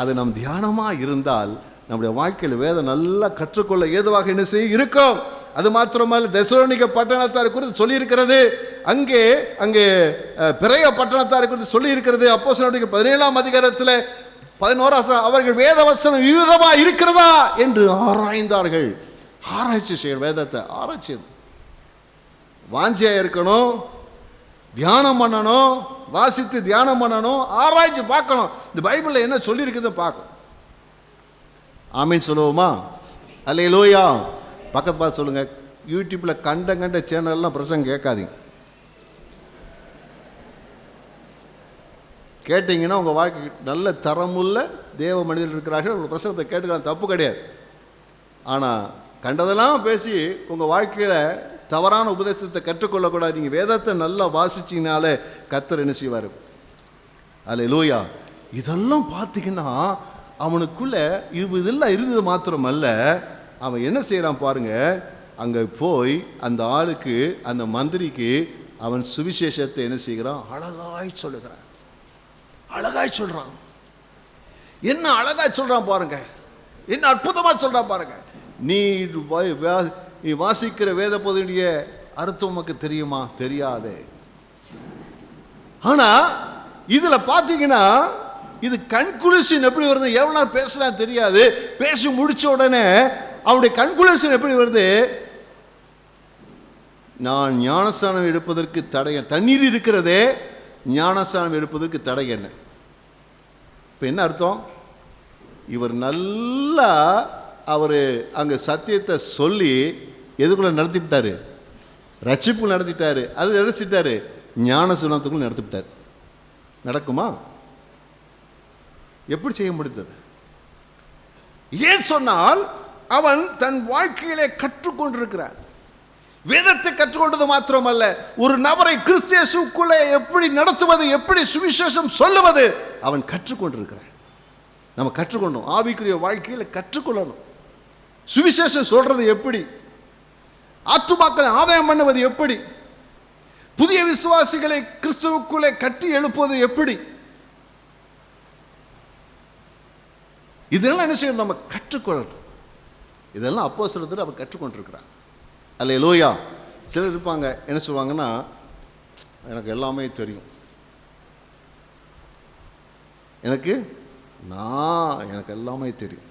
அது நம் தியானமாக இருந்தால் நம்முடைய வாழ்க்கையில் வேதம் நல்லா கற்றுக்கொள்ள ஏதுவாக என்ன செய்ய இருக்கும். அது மாத்திரமல்ல, தெசலோனிக்க பட்டணத்தாரை குறித்து சொல்லியிருக்கிறது. அங்கே பிறைய பட்டணத்தாரை குறித்து சொல்லியிருக்கிறது. அப்போஸ்தலர்களுடைய 17ஆம் அதிகாரத்தில் 11 அவர்கள் வேத வசனம் விவிதமாக இருக்கிறதா என்று ஆராய்ந்தார்கள். ஆராய்ச்சி செய்ய, வேதத்தை ஆராய்ச்சி, வாஞ்சியாக இருக்கணும், தியானம் பண்ணணும், வாசித்து தியானம் பண்ணணும், ஆராய்ச்சி பார்க்கணும். இந்த பைபிளில் என்ன சொல்லியிருக்குது பார்க்கணும். ஆமீன் சொல்லுவோமா? அல்லேலூயா. பக்கத்து பார்த்து சொல்லுங்க, யூடியூப்பில் கண்ட சேனல்லாம் பிரசங்கம் கேட்காதீங்க. கேட்டிங்கன்னா உங்கள் வாழ்க்கை நல்ல தரமுள்ள தேவ மனிதர்கள் இருக்கிறார்கள், உங்கள் பிரசங்கத்தை கேட்டுக்கலாம், தப்பு கிடையாது. ஆனால் கண்டதெல்லாம் பேசி உங்கள் வாழ்க்கையில் தவறான உபதேசத்தை கற்றுக்கொள்ளக்கூடாது. நீங்கள் வேதத்தை நல்லா வாசிச்சிங்கனாலே கர்த்தர் என்ன செய்வார்? அல்லேலூயா. இதெல்லாம் பார்த்தீங்கன்னா அவனுக்குள்ள இதெல்லாம் இருந்தது மாத்திரமல்ல, அவன் என்ன செய்கிறான் பாருங்க. அங்கே போய் அந்த ஆளுக்கு, அந்த மந்திரிக்கு அவன் சுவிசேஷத்தை என்ன செய்கிறான்? அழகாய் சொல்லுகிறான். அழகாய் சொல்றான். என்ன அழகாய் சொல்றான் பாருங்க, என்ன அற்புதமா சொல்றான் பாருங்க. நீ வாசிக்கிற வேத பகுதியுடைய அர்த்தம் உனக்கு தெரியுமா? தெரியாது. ஆனா இதுல பாத்தீங்கன்னா இது கன்க்ளூஷன் எப்படி வருது? எவ்வளவு நேரம் பேசுறான்னு தெரியாது. பேசி முடிச்ச உடனே அவருடைய கன்க்ளூஷன் எப்படி வருது? நான் ஞானஸ்தானம் எடுப்பதற்கு தடை, தண்ணீர் இருக்கிறதே, ஞானஸ்தானம் எடுப்பதற்கு தடை என்ன? இப்போ என்ன அர்த்தம்? இவர் நல்லா அங்கே சத்தியத்தை சொல்லி எதுக்குள்ள நடத்திவிட்டாரு? ரட்சிப்பு நடத்திட்டாரு. அது நடத்திட்டாரு, ஞானஸ்தானத்துக்குள்ள நடத்திவிட்டார். நடக்குமா? எப்படி செய்ய முடிந்தது? ஏன் சொன்னால் அவன் தன் வாழ்க்கையிலே கற்றுக்கொண்டிருக்கிறான். வேதத்தை கற்றுக்கொண்டது மாத்திரமல்ல, ஒரு நபரை கிறிஸ்தியேசுக்குள்ளே எப்படி நடத்துவது, எப்படி சுவிசேஷம் சொல்லுவது அவன் கற்றுக்கொண்டிருக்கிறான். நம்ம கற்றுக்கொண்டோம். ஆவிக்குரிய வாழ்க்கையில் கற்றுக்கொள்ளணும். சுவிசேஷம் சொல்றது எப்படி, ஆத்துமாக்களை ஆதாயம் பண்ணுவது எப்படி, புதிய விசுவாசிகளை கிறிஸ்துவுக்குள்ளே கட்டி எழுப்புவது எப்படி, இதெல்லாம் என்ன செய்யணும்? நம்ம கற்றுக்கொள்ளணும். இதெல்லாம் அப்போஸ்தலத்தில் அவர் கற்றுக்கொண்டிருக்கிறார். அல்லேலூயா. சிலர் இருப்பாங்க, என்ன சொல்லுவாங்கன்னா, எனக்கு எல்லாமே தெரியும், எனக்கு எல்லாமே தெரியும்,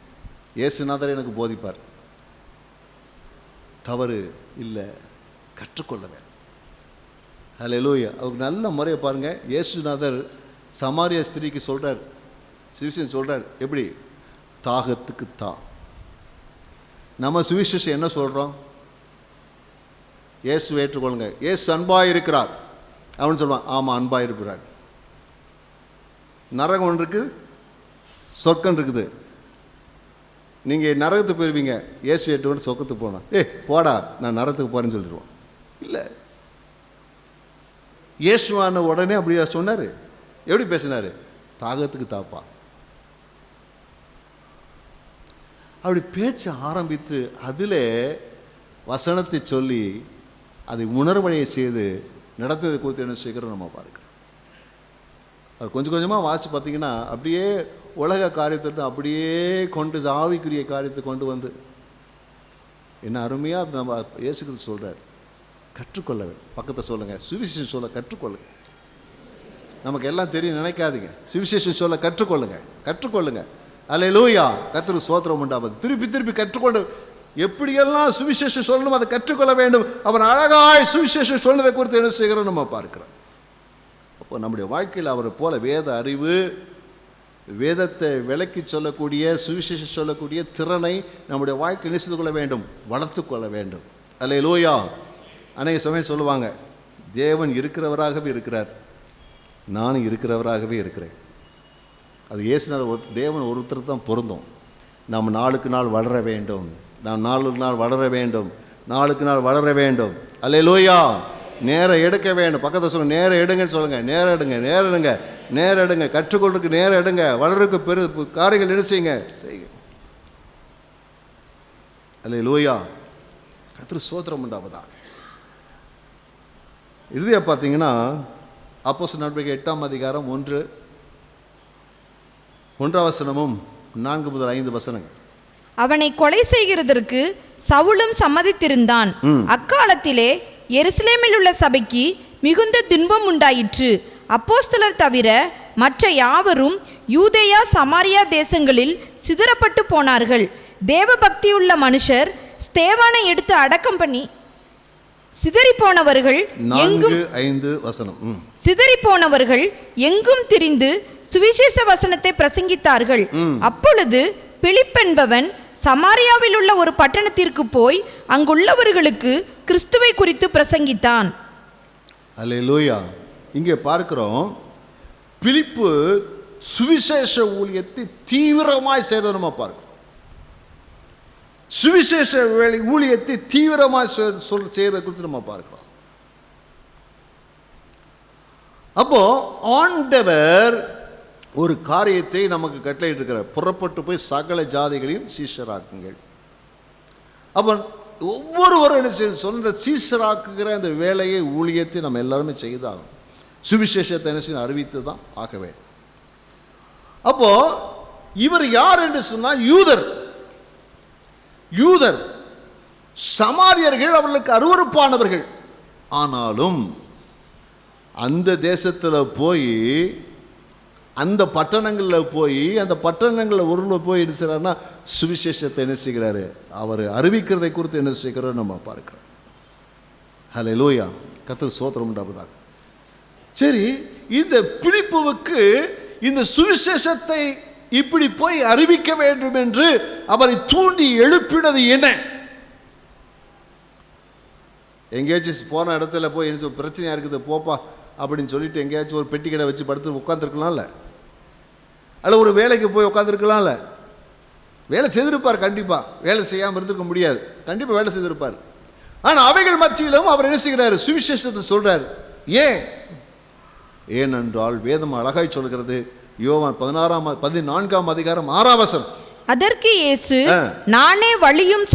இயேசுநாதர் எனக்கு போதிப்பார். தவறு இல்லை, கற்றுக்கொள்ள வேண்டும். அல்லேலூயா. அவருக்கு நல்ல முறையை பாருங்க. இயேசுநாதர் சமாரிய ஸ்திரீக்கு சொல்றார், சுவிசேஷம் சொல்றார். எப்படி? தாகத்துக்கு தா. நம்ம சுவிசேஷம் என்ன சொல்றோம்? இயேசு ஏற்றுக்கொள்ளுங்க, இயேசு அன்பாக இருக்கிறார். அவன் சொல்லுவான், ஆமாம் அன்பாக இருக்கிறார். நரகம் ஒன்று இருக்குது, சொர்க்கம் இருக்குது. நீங்கள் நரகத்துக்கு போயிருவீங்க, இயேசு ஏற்றுக்கொண்டு சொர்க்கத்துக்கு போனா, போடா நான் நரகத்துக்கு போகிறேன்னு சொல்லிடுவோம். இல்லை, இயேசுவான உடனே அப்படியா சொன்னார்? எப்படி பேசினார்? தாகத்துக்கு தாப்பா. அப்படி பேச்ச ஆரம்பித்து அதில் வசனத்தை சொல்லி அதை உணர்வடைய செய்து நடத்ததை குறித்து என்ன செய்கிறோம் நம்ம பார்க்கிறோம். அவர் கொஞ்சம் கொஞ்சமாக வாசித்து பார்த்தீங்கன்னா அப்படியே உலக காரியத்தை அப்படியே கொண்டு ஆவிக்குரிய காரியத்தை கொண்டு வந்து என்ன அருமையாக நம்ம இயேசுக்கு சொல்கிறார். கற்றுக்கொள்ள வேண்டும். பக்கத்தை சொல்லுங்கள், சுவிசேஷம் சொல்ல கற்றுக்கொள்ளுங்க. நமக்கு எல்லாம் தெரியும் நினைக்காதீங்க. சுவிசேஷம் சொல்ல கற்றுக்கொள்ளுங்க. அல்லேலூயா, கர்த்தருக்கு ஸ்தோத்திரம் உண்டாவது. திருப்பி திருப்பி கற்றுக்கொண்டு எப்படியெல்லாம் சுவிசேஷம் சொல்லணும் அதை கற்றுக்கொள்ள வேண்டும். அவன் அழகாய் சுவிசேஷம் சொன்னதை குறித்து என்ன செய்கிறோம் நம்ம பார்க்கிறோம். அப்போ நம்முடைய வாழ்க்கையில் அவரை போல வேத அறிவு, வேதத்தை விளக்கி சொல்லக்கூடிய, சுவிசேஷம் சொல்லக்கூடிய திறனை நம்முடைய வாழ்க்கையில் நினைத்து கொள்ள வேண்டும், வளர்த்து கொள்ள வேண்டும். அல்லேலூயா. அநேக சமயம் சொல்லுவாங்க, தேவன் இருக்கிறவராகவே இருக்கிறார், நானும் இருக்கிறவராகவே இருக்கிறேன். அது இயேசுநாதர் தேவன் ஒருத்தர் தான் பொருந்தும். நாம் நாளுக்கு நாள் வளர வேண்டும், நாளுக்கு நாள் வளர வேண்டும். அல்லேலூயா. நேரம் எடுக்க வேண்டும். பக்கத்தை சொல்லுங்க, நேரம் எடுங்கன்னு சொல்லுங்க. நேரம் எடுங்க. கற்றுக்கொள்றதுக்கு நேரம் எடுங்க. வளருக்கு பெரு காரியங்கள் என்ன செய்யுங்க. அல்லேலூயா. கர்த்தருக்கு ஸ்தோத்திரம் உண்டாவதாக. இறுதியா பார்த்தீங்கன்னா அப்போஸ்தலர் நடவடிக்கை 8ஆம் அதிகாரம் 1 வசனமும் 4 முதல் 5 வசனங்கள். அவனை கொலை செய்கிறதற்கு சவுலும் சம்மதித்திருந்தான். அக்காலத்திலே எருசலேமில் உள்ள சபைக்கு மிகுந்த துன்பம் உண்டாயிற்று. அப்போஸ்தலர் தவிர மற்ற யாவரும் யூதேயா சமாரியா தேசங்களில் சிதறப்பட்டு போனார்கள். தேவ பக்தியுள்ள மனுஷர் ஸ்தேவானை எடுத்து அடக்கம் பண்ணி சிதறிப்போனவர்கள் எங்கும் திரிந்து சுவிசேஷ வசனத்தை பிரசங்கித்தார்கள். அப்பொழுது பிலிப்பென்பவன் சமாரியாவில் உள்ள ஒரு பட்டணத்திற்கு போய் அங்குள்ளவர்களுக்கு கிறிஸ்துவை குறித்து பிரசங்கித்தான். அல்லேலூயா. இங்கே பார்க்கிறோம், பிலிப்பு சுவிசேஷ ஊழியத்தை தீவிரமாய் செய்யறதை நம்ம பார்க்கிறோம். சுவிசேஷ ஊழியத்தை தீவிரமாக செய்யறதை குறித்து நம்ம பார்க்கிறோம். அப்போ ஆண்டவர் ஒரு காரியத்தை நமக்கு கட்டளையிட்டு இருக்கிறார், புறப்பட்டு போய் சகல ஜாதிகளையும் சீஷராக்குங்கள். அப்போ ஒவ்வொருவரும் என்ன சொன்ன சீஷராக்குகிற அந்த வேலையை, ஊழியத்தை நம்ம எல்லாருமே செய்தாகும். சுவிசேஷத்தை என்ன செய்ய அறிவித்து தான் ஆகவே. அப்போ இவர் யார் என்று சொன்னால் யூதர் சமாரியர்கள் அவர்களுக்கு அருவருப்பானவர்கள். ஆனாலும் அந்த தேசத்தில் போய், அந்த பட்டணங்களில் போய், அந்த பட்டணங்களில் ஒருவர் போய் என்ன செய்கிறாருன்னா சுவிசேஷத்தை என்ன செய்கிறாரு, அவர் அறிவிக்கிறதை குறித்து என்ன செய்கிறார் நம்ம பார்க்கிறோம். ஹல்லேலூயா. கர்த்தருக்கு ஸ்தோத்திரம் உண்டாவதாக. சரி, இந்த பிலிப்புவுக்கு இந்த சுவிசேஷத்தை இப்படி போய் அறிவிக்க வேண்டும் என்று அவரை தூண்டி எழுப்பினது என்ன? எங்கேயாச்சும் போன இடத்துல போய் என்ன பிரச்சனையா இருக்குது போப்பா அப்படின்னு சொல்லிட்டு எங்கேயாச்சும் ஒரு பெட்டி கடை வச்சு படுத்து உட்காந்துருக்கலாம்ல, அல்ல ஒரு வேலைக்கு போய் உட்காந்துருக்கலாம்ல. வேலை செய்திருப்பார், கண்டிப்பாக வேலை செய்யாமல் இருந்திருக்க முடியாது, கண்டிப்பாக வேலை செய்திருப்பார். ஆனால் அவைகள் மத்தியிலும் அவர் என்ன செய்கிறார், சுவிசேஷத்தை சொல்றார். ஏனென்றால் வேதம் அழகாய் சொல்கிறது, யோவான் 14ஆம் அதிகாரம் 6ஆம் வசனம். அதற்கு இயேசு, நானே வழியும்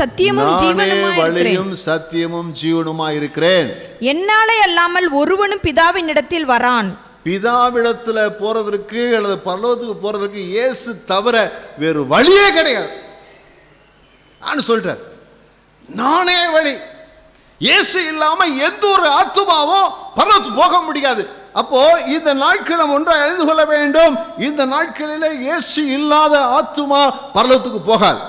சத்தியமும் ஜீவனுமாய் இருக்கிறேன், என்னாலே அல்லாமல் ஒருவனும் பிதாவினிடத்தில் வரான். பிதாவிடத்தில் போறதற்கு அல்லது பரலோகத்துக்கு போறதற்கு இயேசு தவிர வேறு வழியே கிடையாது. நான் சொல்றேன், நானே வழி. இயேசு இல்லாம எந்த ஒரு ஆத்துமாவும் பரலோகத்துக்கு போக முடியாது. அப்போ இந்த நாட்கள் நம்ம ஒன்றாக எழுந்து கொள்ள வேண்டும். இந்த நாட்களிலே இயேசு இல்லாத ஆத்துமா பரலோகத்துக்கு போகாது.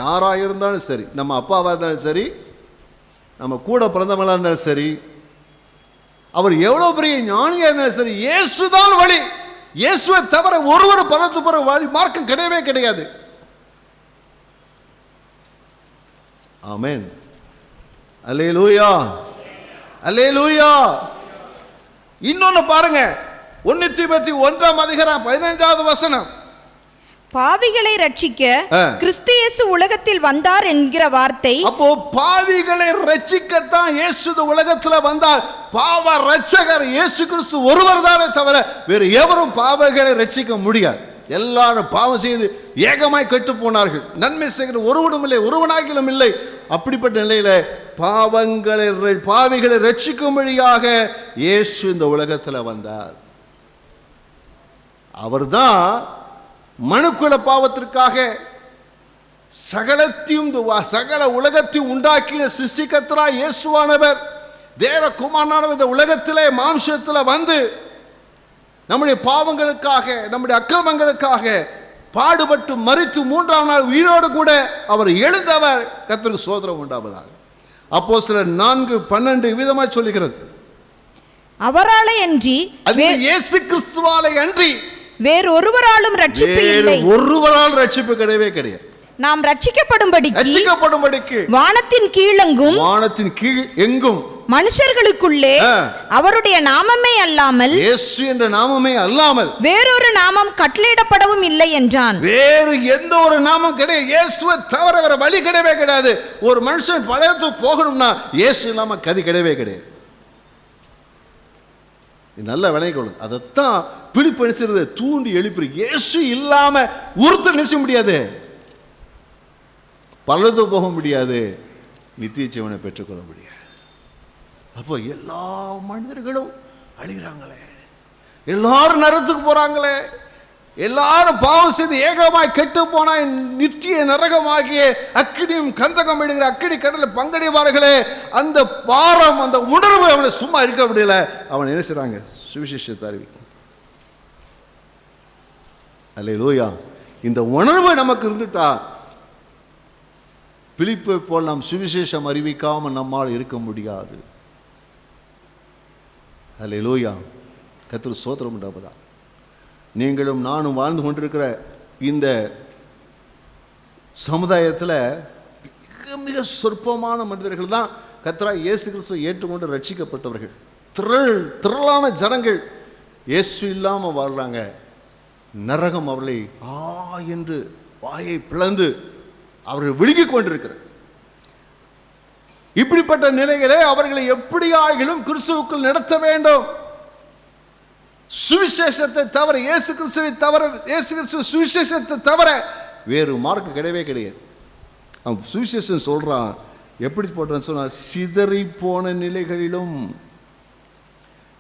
யாரா இருந்தாலும் சரி, நம்ம அப்பாவா இருந்தாலும் சரி, நம்ம கூட பிறந்தவங்களா இருந்தாலும் சரி, அவர் எவ்வளவு பெரிய ஞானியா இருந்தாலும் சரி, இயேசுதான் வழி. இயேசுவை தவிர ஒருவர் பரலோகத்துக்கு போற வழி மார்க்கம் கிடையவே கிடையாது. ஆமென். அல்லேலூயா, அல்லேலூயா. இன்னொன்னு பாருங்க, 1 தீமோத்தேயு 1ஆம் அதிகாரம் 15வது வசனம். பாவிகளை ரட்சிக்க கிறிஸ்து இயேசு உலகத்தில் வந்தார் என்கிற வார்த்தை. அப்போ பாவிகளை ரட்சிக்கத்தான் இயேசு உலகத்தில் வந்தார். பாவ ரட்சகர் இயேசு கிறிஸ்து ஒருவர் தானே தவிர வேறு எவரும் பாவங்களை ரட்சிக்க முடியாது. எல்லாரும் பாவம் செய்து ஏகமாய் கெட்டு போனார்கள். நன்மை செய்கிற ஒருவனும் இல்லை, ஒருவனாகிலும் இல்லை. அப்படிப்பட்ட நிலையில பாவிகளை ரட்சிக்கும்படியாக இயேசு இந்த உலகத்தில் வந்தார். அவர்தான் மனுக்குல பாவத்திற்காக சகலத்தையும் சகல உலகத்தையும் உண்டாக்கின சிருஷ்டிகர்த்தராய் இயேசுவானவர் தேவகுமாரனானவர் இந்த உலகத்திலே மாம்சத்தில் வந்து நம்முடைய பாவங்களுக்காக நம்முடைய அக்கிரமங்களுக்காக பாடுபட்டு மரித்து 3ஆம் நாள் உயிரோடு கூட அவர் எழுந்தவர். கர்த்தருக்கு ஸ்தோத்திரம் உண்டாவதாக. அப்போஸ்தலர் 4:12 விதமாக சொல்லுகிறது, அவராலே அன்றி இயேசு கிறிஸ்துவாலே அன்றி வேறொருவராலும் ரட்சிப்பு இல்லை. ஒருவரால் ரட்சிப்பு கிடையவே கிடையாது. நாம் ரட்சிக்கப்படும்படிக்கு வானத்தின் கீழ் எங்கும் மனுஷர்களுக்குள்ளே அவருடைய நாமமே அல்லாமல், இயேசு என்ற நாமமே அல்லாமல் வேறொரு நாமம் கட்டளையிடப்படவும் இல்லை என்றான். வேறு எந்த ஒரு நாமம் கிடையாது. இயேசுவை தவிர வேற வழி கிடையவே கிடையாது. ஒரு மனுஷன் பழையத்துக்கு போகணும்னா இயேசு இல்லாம கதி கிடையவே கிடையாது. நல்ல விளைக்கொள்ளும். அதைத்தான் பிலிப்பு தூண்டி எழுப்பி, இயேசு இல்லாம ஒருத்தர் நிச்சய முடியாது, பலது போக முடியாது, நித்திய ஜீவனை பெற்றுக்கொள்ள முடியாது. அப்போ எல்லா மனிதர்களும் அழிகிறாங்களே, எல்லாரும் நரகத்துக்கு போறாங்களே, எல்லாரும் பாவம் செய்து ஏகமாய் கெட்டு போனா நித்திய நரகமாகிய அக்கினியும் கந்தகம் எடுக்கிற அக்கினி கடலை பங்கடைவார்களே, அந்த பாரம் அந்த உணர்வு அவனை சும்மா இருக்க முடியல. அவன் என்ன செய்றாங்க? சுவிசேஷத்தை அறிவிக்கும். அல்லேலூயா. இந்த உணர்வு நமக்கு இருந்துட்டா பிலிப்பை போல் நாம் சுவிசேஷம் அறிவிக்காமல் நம்மால் இருக்க முடியாது. அல்லேலூயா. கர்த்தருக்கு ஸ்தோத்திரம் உண்டாவதா. நீங்களும் நானும் வாழ்ந்து கொண்டிருக்கிற இந்த சமுதாயத்தில் மிக மிக சொற்பமான மனிதர்கள் தான் கர்த்தராகிய இயேசு கிறிஸ்துவை ஏற்றுக்கொண்டு ரட்சிக்கப்பட்டவர்கள். திரளான ஜனங்கள் இயேசு இல்லாமல் வாழ்றாங்க. நரகம் அவர்களை என்று வாயை பிளந்து அவர்கள் விழுங்கிக் கொண்டிருக்கிறார். இப்படிப்பட்ட நிலைகளை அவர்களை எப்படியாகிலும் கிறிஸ்துவுக்குள் நடத்த வேண்டும். சுவிசேஷத்தை தவிர, இயேசு கிறிஸ்துவை தவிர, இயேசு கிறிஸ்துவ சுவிசேஷத்தை தவிர வேறு மார்க்கம் கிடையவே கிடையாது. அவன் சுவிசேஷம் சொல்றான், எப்படி போட்டான்னு சொன்னா, சிதறி போன நிலைகளிலும்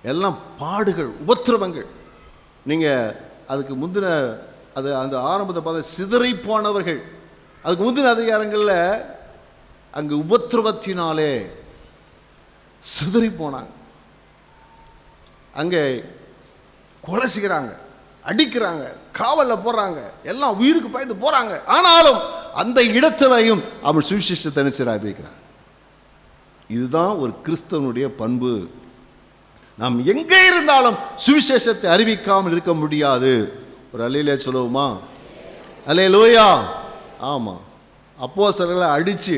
எல்லாம் பாடுகள் உபத்திரவங்கள். நீங்க அதுக்கு முந்தின அது அந்த ஆரம்பத்தை பார்த்த சிதறி போனவர்கள், அதுக்கு முந்தின அதிகாரங்களில் அங்கு உபத்திரவத்தினாலே சிதறி போனாங்க. அங்கே கொலை செய்கிறாங்க, அடிக்கிறாங்க, காவலில் போடுறாங்க, எல்லாம் உயிருக்கு பயந்து போறாங்க. ஆனாலும் அந்த இடத்திலையும் அவன் சுவிசேஷத்தை அறிவிக்கிறான். இதுதான் ஒரு கிறிஸ்தவனுடைய பண்பு. நாம் எங்கே இருந்தாலும் சுவிசேஷத்தை அறிவிக்காமல் இருக்க முடியாது. ஒரு அல்லேலூயா சொல்லுவோமா? அல்லேலூயா. ஆமாம். அப்போஸ்தலர்களை அடித்து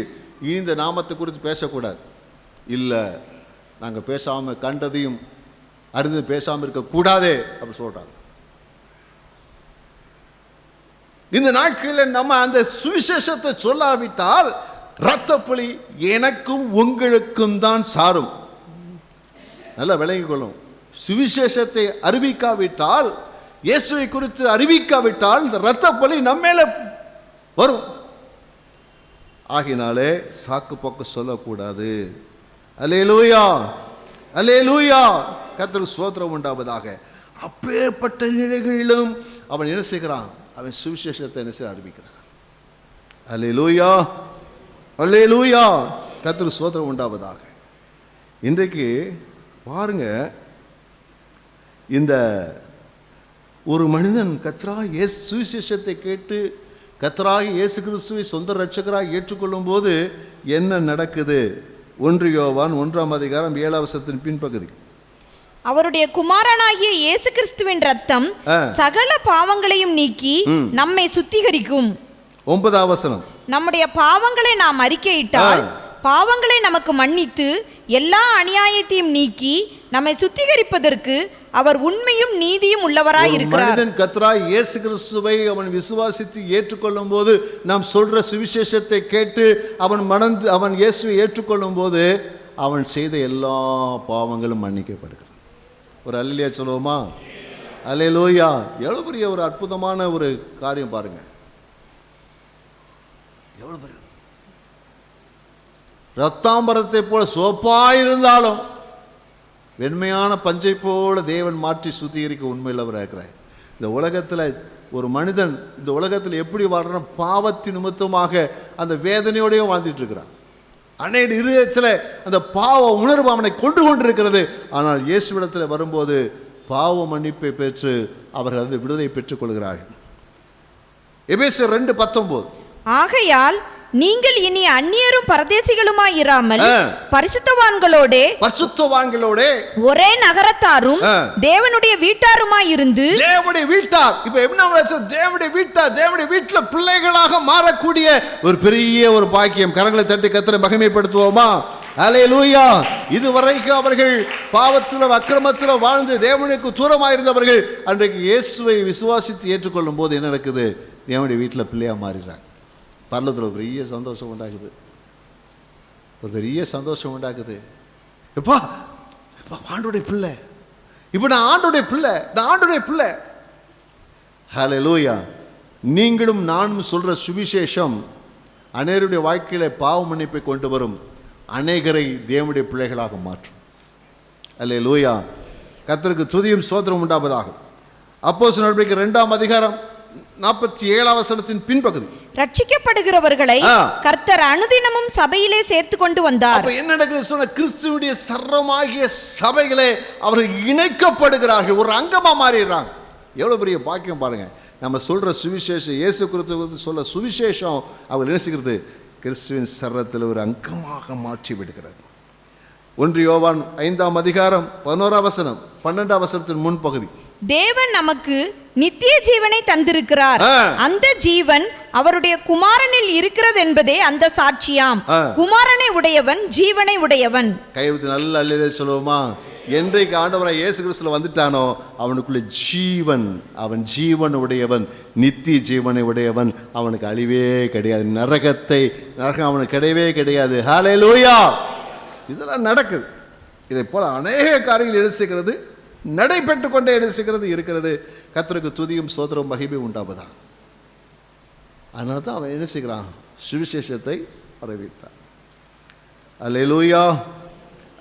இந்த நாமத்தை குறித்து பேசக்கூடாது. இல்லை, நாங்கள் பேசாமல் கண்டதையும் அறிந்து பேசாமல் இருக்கக்கூடாதே அப்படி சொல்கிறாங்க. இந்த நாட்களில் நம்ம அந்த சுவிசேஷத்தை சொல்லாவிட்டால் இரத்தப்பழி எனக்கும் உங்களுக்கும் தான் சாரும். நல்லா விளங்கிக் கொள்ளும். சுவிசேஷத்தை அறிவிக்காவிட்டால், இயேசுவை குறித்து அறிவிக்காவிட்டால் இந்த இரத்தப்பழி நம்ம மேல வரும். ஆகினாலே சாக்கு போக்கு சொல்லக்கூடாது. அல்லேலூயா, அல்லேலூயா. கர்த்தருக்கு ஸ்தோத்திரம் உண்டாவதாக. அப்பேற்பட்ட நிலைகளிலும் அவன் என்ன செய்கிறான்? அவன் சுவிசேஷத்தை என்ன செய்ய அறிவிக்கிறான். அல்லேலூயா, அல்லேலூயா. கர்த்தருக்கு ஸ்தோத்திரம் உண்டாவதாக. இன்றைக்கு பாருங்க, இந்த ஒரு மனிதன் கர்த்தராகிய இயேசு சுவிசேஷத்தை கேட்டு கர்த்தராகிய இயேசு கிறிஸ்துவை சொந்த இரட்சகராக ஏற்றுக்கொள்ளும் போது என்ன நடக்குது? 1 யோவான் 1ஆம் அதிகாரம் 7ஆம் வசனத்தின் பின்பகுதி. அவருடைய குமாரனாகிய இயேசு கிறிஸ்துவின் ரத்தம் சகல பாவங்களையும் நீக்கி நம்மை சுத்திகரிக்கும். 9ஆம் வசனம். நம்முடைய பாவங்களை நாம் அறிக்கையிட்டால் பாவங்களை நமக்கு மன்னித்து எல்லா அநியாயத்தையும் நீக்கி நம்மை சுத்திகரிப்பதற்கு அவர் உண்மையும் நீதியும் உள்ளவராய் இருக்கிறார். மனிதன் கர்த்தராகிய இயேசு கிறிஸ்துவை அவன் விசுவாசித்து ஏற்றுக்கொள்ளும் போது, நாம் சொல்ற சுவிசேஷத்தை கேட்டு அவன் இயேசுவை ஏற்றுக்கொள்ளும் போது அவன் செய்த எல்லா பாவங்களும் மன்னிக்கப்படுகிறது. ஒரு அல்லேலூயா சொல்லுவோமா? அல்லேலூயா. எவ்வளவு பெரிய ஒரு அற்புதமான ஒரு காரியம் பாருங்க. எவ்வளவு பெரிய ரத்தாம்பரத்தை போல சோப்பாயிருந்தாலும் வெண்மையான பஞ்சை போல தேவன் மாற்றி சுத்திகரிக்க உண்மையுள்ளவராக இருக்கிறார். இந்த உலகத்தில் ஒரு மனிதன் இந்த உலகத்தில் எப்படி வாழ்றான்? பாவத்தின் நிமித்தமாக அந்த வேதனையோடய வாழ்ந்துட்டு இருக்கிறான். அநேக இருதயத்தில் அந்த பாவ உணர்வு அவனை கொண்டு கொண்டிருக்கிறது. ஆனால் இயேசுவிடத்தில் வரும்போது பாவ மன்னிப்பை பெற்று அவர்கள் அந்த விடுதலை பெற்றுக் கொள்கிறார்கள். எபேசியர் 2:19 ஆகையால் நீங்கள் இனி அந்நியரும் பரதேசிகளுமாய் இராமல் பரிசுத்தவான்களோடே ஒரே நகரத்தாரும் தேவனுடைய வீட்டாருமாய் இருந்து தேவனுடைய வீட்டார். இப்ப என்ன? தேவனுடைய வீட்டார், தேவனுடைய வீட்டுல பிள்ளைகளாக மாறக்கூடிய ஒரு பெரிய ஒரு பாக்கியம். கரங்களை தட்டி கர்த்தரை மகிமைப்படுத்துவோமா? அல்லேலூயா. இதுவரைக்கும் அவர்கள் பாவத்தில் அக்கிரமத்தில் வாழ்ந்து தேவனுக்கு தூரமாக இருந்தவர்கள் அன்றைக்கு இயேசுவை விசுவாசித்து ஏற்றுக்கொள்ளும் போது என்ன நடக்குது? தேவனுடைய வீட்டில் பிள்ளையா மாறிடுறாங்க. பரலோகத்தில் ஒரு பெரிய சந்தோஷம் உண்டாகுது. ஒரு பெரிய சந்தோஷம் உண்டாகுது. எப்பா ஆண்டோடைய பிள்ளை, இப்போ நான் ஆண்டோடைய பிள்ளை, நான் ஆண்டோடைய பிள்ளை. ஹல்லேலூயா. நீங்களும் நானும் சொல்ற சுவிசேஷம் அநேகருடைய வாழ்க்கையில பாவ மன்னிப்பை கொண்டு வரும், அநேகரை தேவனுடைய பிள்ளைகளாக மாற்றும். அல்லேலூயா. கர்த்தருக்கு துதியும் ஸ்தோத்திரம் உண்டாவதாக. அப்போஸ்தலர் நடவடிக்கை 2:47 பின்பகுதி. ரட்சிக்கப்படுகிறவர்களை கர்த்தர் அனுதினமும் சபையிலே சேர்த்து கொண்டு வந்தார். அப்ப என்ன நடக்குது சொன்ன? கிறிஸ்துவுடைய சரமாகிய சபைகளே அவர்கள் இணைக்கப்படுகிறார்கள், ஒரு அங்கமா மாறிடுறாங்க. எவ்வளவு பெரிய பாக்கியம் பாருங்க. நம்ம சொல்ற சுவிசேஷம், இயேசு கிறிஸ்து சொல்ல சுவிசேஷம் அவர் நேசிக்கிறது கிறிஸ்துவின் சரத்தில் ஒரு அங்கமாக மாற்றி விடுகிறது. 1 யோவான் 5:11 12 முன்பகுதி. தேவன் நமக்கு நித்திய ஜீவனை தந்திருக்கிறார், அந்த ஜீவன் அவருடைய குமாரனில் இருக்கிறது என்பதே அந்த சாட்சியாம். குமாரனை உடையவன் ஜீவனை உடையவன். கைவிட்டு நல்ல அல்லேலூயா சொல்லுவோமா? என்றைக்கு ஆண்டவராய் இயேசு கிறிஸ்துல வந்துட்டானோ அவனுக்குள்ள ஜீவன், அவன் ஜீவன் உடையவன், நித்திய ஜீவனை உடையவன். அவனுக்கு அழிவே கிடையாது. நரகம் அவனுக்கு கிடையவே கிடையாது. ஹல்லேலூயா. இதெல்லாம் நடக்குது. இதை போல அநேக காரியங்கள் எடுத்துக்கிறது, நடைபெற்று கொண்டே எடுத்துக்கிறது இருக்கிறது. கர்த்தருக்கு துதியும் ஸ்தோத்திரம் மகிமை உண்டாவதா. அதனால தான் அவன் என்ன செய்கிறான்? சுவிசேஷத்தை அறிவித்தான். அல்லேலூயா,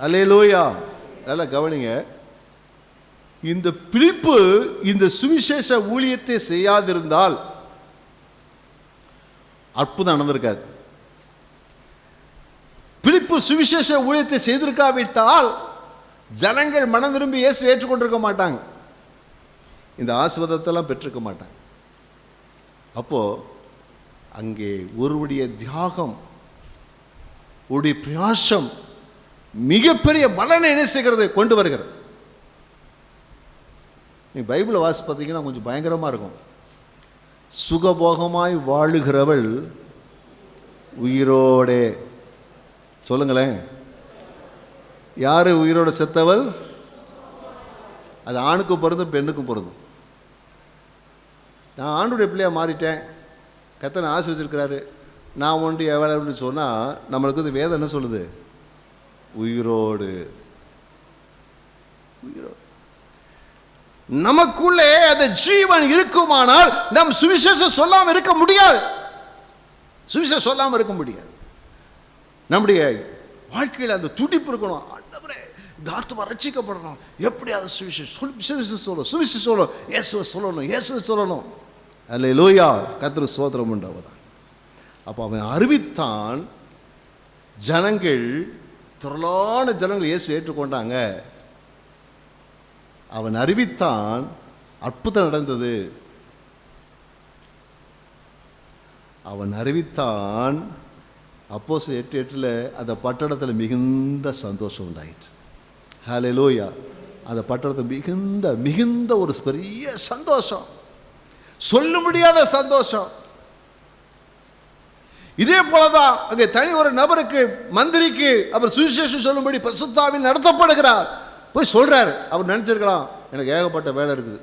அல்லேலூயா. நல்லா கவனிங்க. இந்த பிலிப்பு இந்த சுவிசேஷ ஊழியத்தை செய்யாதிருந்தால் அற்புதம் நடந்திருக்காது. பிலிப்பு சுவிசேஷ ஊழியத்தை செய்திருக்காவிட்டால் ஜனங்கள் மனம் திரும்பி இயேசு ஏற்றுக்கொண்டிருக்க மாட்டாங்க, இந்த ஆசீர்வாதத்தெல்லாம் பெற்றிருக்க மாட்டாங்க. அப்போ அங்கே ஒருவருடைய தியாகம், ஒரு பிரயாசம் மிகப்பெரிய பலனை என்ன செய்கிறது? கொண்டு வருகிறது. நீ பைபிளை வாசி பார்த்தீங்கன்னா கொஞ்சம் பயங்கரமாக இருக்கும். சுகபோகமாய் வாழுகிறவள் உயிரோடே. சொல்லுங்களேன், யாரு உயிரோட செத்தவள்? அது ஆணுக்கும் பொருந்தும் பெண்ணுக்கும் பொருந்தும். நான் ஆண்டுடைய பிள்ளையா மாறிட்டேன், கர்த்தர் ஆசீர்வதிச்சிருக்கிறாரு, நான் ஒன்று எவ்வளவு சொன்னால் நம்மளுக்கு வந்து வேதம் என்ன சொல்லுது? உயிரோடு. உயிரோடு நமக்குள்ளே அந்த ஜீவன் இருக்குமானால் நம் சுவிசேஷம் சொல்லாமல் இருக்க முடியாது. சுவிசேஷம் சொல்லாமல் இருக்க முடியாது. நம்முடைய வாழ்க்கையில் அந்த துடிப்பு இருக்கணும். ஆண்டவரே இந்த ஆத்மா ரட்சிக்கப்படணும், எப்படி அதை சுவிசேஷம் சொல்லணும், சுவிசேஷம் சொல்லணும், இயேசுவை சொல்லணும், இயேசுவை சொல்லணும். அல்லேலூயா. கர்த்தருக்கு ஸ்தோத்திரம் உண்டாவதாக. அப்போ அவன் அறிவித்தான். ஜனங்கள், திரளான ஜனங்கள் இயேசு ஏற்றுக்கொண்டாங்க. அவன் அறிவித்தான், அற்புதம் நடந்தது. அவன் அறிவித்தான். அப்போஸ்தலர் 8:8 அந்த பட்டணத்தில் மிகுந்த சந்தோஷம் உண்டாயிற்று. ஹல்லேலூயா. அந்த பட்டணத்தில் மிகுந்த மிகுந்த ஒரு பெரிய சந்தோஷம், சொல்ல முடியாத சந்தோஷம். இதே போலதான் அங்கே தனி ஒரு நபருக்கு, மந்திரிக்கு அவர் சுவிசேஷம் சொல்லும்படி பரிசுத்தாவியில் நடத்தப்படுகிறார். போய் சொல்றாரு. அவர் நினைச்சிருக்கலாம், எனக்கு ஏகப்பட்ட வேலை இருக்குது.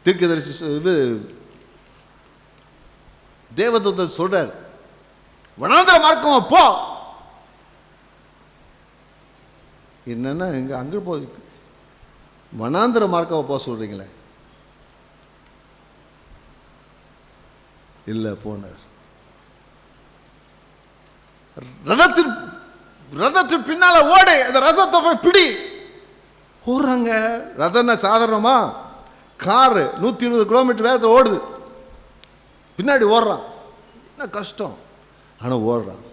தீர்க்கதரிசி இது தேவதூதன் சொல்றார், வனாந்திர மார்க்கம் போ. என்னன்னா இங்க அங்க போய் வனாந்திர மார்க்கம் போ சொல்றீங்களே? இல்ல, போனார். ரதத்தின் பின்னால ஓடு, அந்த ரதத்தை போய் பிடி. ஓடுறாங்க. ரதம்னா சாதாரணமா? காரு 120 கிலோமீட்டர் வேகத்தில் ஓடுது, பின்னாடி ஓடுறான். என்ன கஷ்டம், ஆனால் ஓடுறான்.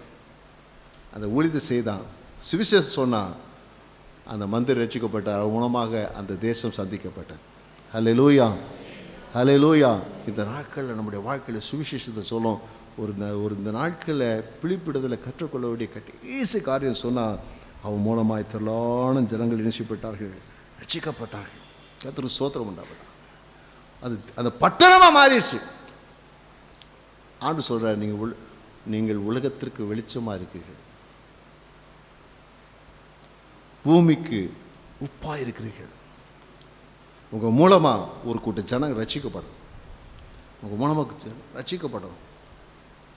அந்த ஊழியத்தை செய்தான், சுவிசேஷம் சொன்னான். அந்த மந்திரி ரட்சிக்கப்பட்டார். அவன் மூலமாக அந்த தேசம் சந்திக்கப்பட்டது. ஹல்லேலூயா, ஹல்லேலூயா. இந்த நாட்களில் நம்முடைய வாழ்க்கையில் சுவிசேஷத்தை சொல்லும். இந்த நாட்களில் பிழிப்பிடுதலை கற்றுக்கொள்ள வேண்டிய கடைசி காரியம் சொன்னால், அவன் மூலமாக திரளான ஜனங்கள் இணைக்கப்பட்டார்கள், ரட்சிக்கப்பட்டார்கள். கர்த்தருக்கு ஸ்தோத்திரம் உண்டாகட்டும். அது அந்த பட்டணமாக மாறிடுச்சு. ஆண்டு சொல்கிறார், நீங்கள் உலகத்திற்கு வெளிச்சமாக இருக்கிறீர்கள், பூமிக்கு உப்பாக இருக்கிறீர்கள். உங்கள் மூலமாக ஒரு கூட்ட ஜனங்கள் ரட்சிக்கப்படும், உங்கள் மூலமாக ரட்சிக்கப்படும்.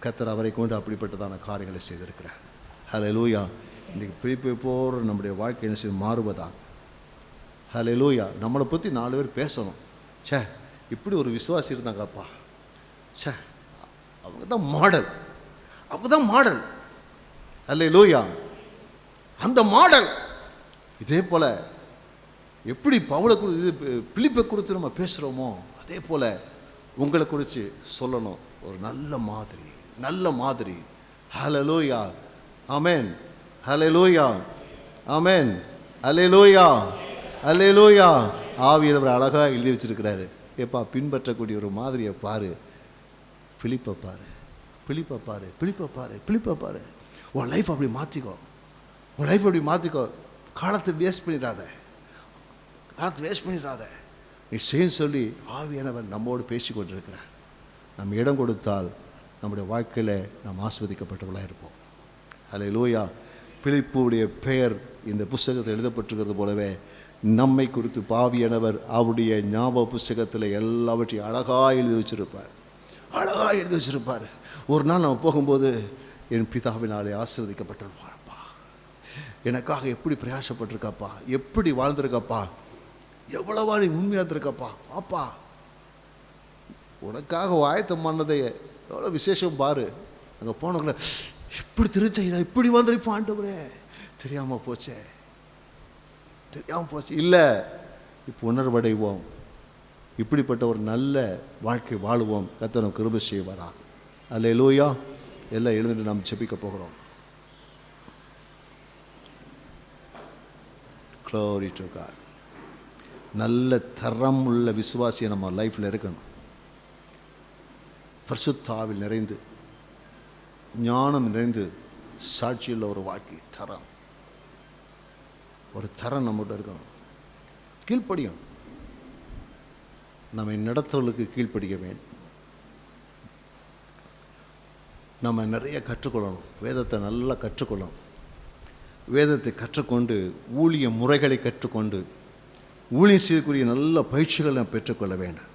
கர்த்தர் அவரை கொண்டு அப்படிப்பட்டதான காரியங்களை செய்திருக்கிறார். ஹல்லேலூயா. இன்றைக்கு பிழைப்பை போகிற நம்முடைய வாழ்க்கை என்ன செய்ய மாறுவதா? ஹல்லேலூயா. நம்மளை பற்றி 4 பேர் பேசணும். சே, இப்படி ஒரு விசுவாசி இருந்தாங்கப்பா, சே அவங்க தான் மாடல், அவங்க தான் மாடல். ஹல்லேலூயா. அந்த மாடல் இதே போல் எப்படி பவுலை குறித்து பிலிப்பை குறித்து நம்ம பேசுகிறோமோ, அதே போல் உங்களை குறித்து சொல்லணும். ஒரு நல்ல மாதிரி, நல்ல மாதிரி. ஹல்லேலூயா, ஆமென், ஹல்லேலூயா, ஆமென், ஹல்லேலூயா, ஹல்லேலூயா. ஆவியானவர் அழகாக எழுதி வச்சிருக்கிறாரு. எப்பா பின்பற்றக்கூடிய ஒரு மாதிரியை பாரு, பிலிப்பை பாரு, பிலிப்பை பாரு, பிலிப்பை பாரு, பிலிப்பை பாரு. உன் லைஃப் அப்படி மாற்றிக்கோ, உன் லைஃப் அப்படி மாற்றிக்கோ. காலத்தை வேஸ்ட் பண்ணிடாத, காலத்தை வேஸ்ட் பண்ணிடாத. நீ செய்ய சொல்லி ஆவியானவர் நம்மோடு பேசி கொண்டிருக்கிறார். நம்ம இடம் கொடுத்தால் நம்முடைய வாழ்க்கையில் நாம் ஆஸ்வதிக்கப்பட்டவர்களாக இருப்போம். ஹல்லேலூயா. பிலிப்புடைய பெயர் இந்த புஸ்தகத்தில் எழுதப்பட்டிருக்கிறது போலவே நம்மை குறித்து ஆவியானவர் அவருடைய ஞாபக புஸ்தகத்தில் எல்லாவற்றையும் அழகாக எழுதி வச்சிருப்பார், அழகாக எழுதி வச்சிருப்பார். ஒரு நாள் நம்ம போகும்போது, என் பிதாவினாலே ஆசீர்வதிக்கப்பட்டிருப்பாப்பா, எனக்காக எப்படி பிரயாசப்பட்டிருக்காப்பா, எப்படி வாழ்ந்திருக்காப்பா, எவ்வளவா நீ உண்மையாக இருந்திருக்காப்பா, பாப்பா உனக்காக ஆயத்தம் பண்ணதை எவ்வளோ விசேஷம் பாரு. அங்கே போனவங்கள இப்படி திருச்சையா, இப்படி வந்திருப்பான் ஆண்டவரே, தெரியாமல் போச்சே, தெரியாமல் போச்சு. இல்லை, இப்போ உணர்வடைவோம், இப்படிப்பட்ட ஒரு நல்ல வாழ்க்கை வாழுவோம். கர்த்தர் நமக்கு கிருபை செய்வாரா. அல்லேலூயா. எல்லாம் எழுந்துட்டு நாம் ஜெபிக்க போகிறோம். Glory to God. நல்ல தரம் உள்ள விசுவாசியை நம்ம லைஃப்பில் இருக்கணும். பரிசுத்த ஆவியில் நிறைந்து, ஞானம் நிறைந்து, சாட்சியுள்ள ஒரு வாழ்க்கை தரம், ஒரு தரம் நம்மகிட்ட இருக்கணும். கீழ்ப்படியும், நம்ம நடத்துவர்களுக்கு கீழ்ப்படிக்க வேண்டும். நம்ம நிறைய கற்றுக்கொள்ளணும், வேதத்தை நல்லா கற்றுக்கொள்ளணும். வேதத்தை கற்றுக்கொண்டு ஊழிய முறைகளை கற்றுக்கொண்டு ஊழியம் செய்யக்கூடிய நல்ல பயிற்சிகளை நாம் பெற்றுக்கொள்ள வேண்டும்.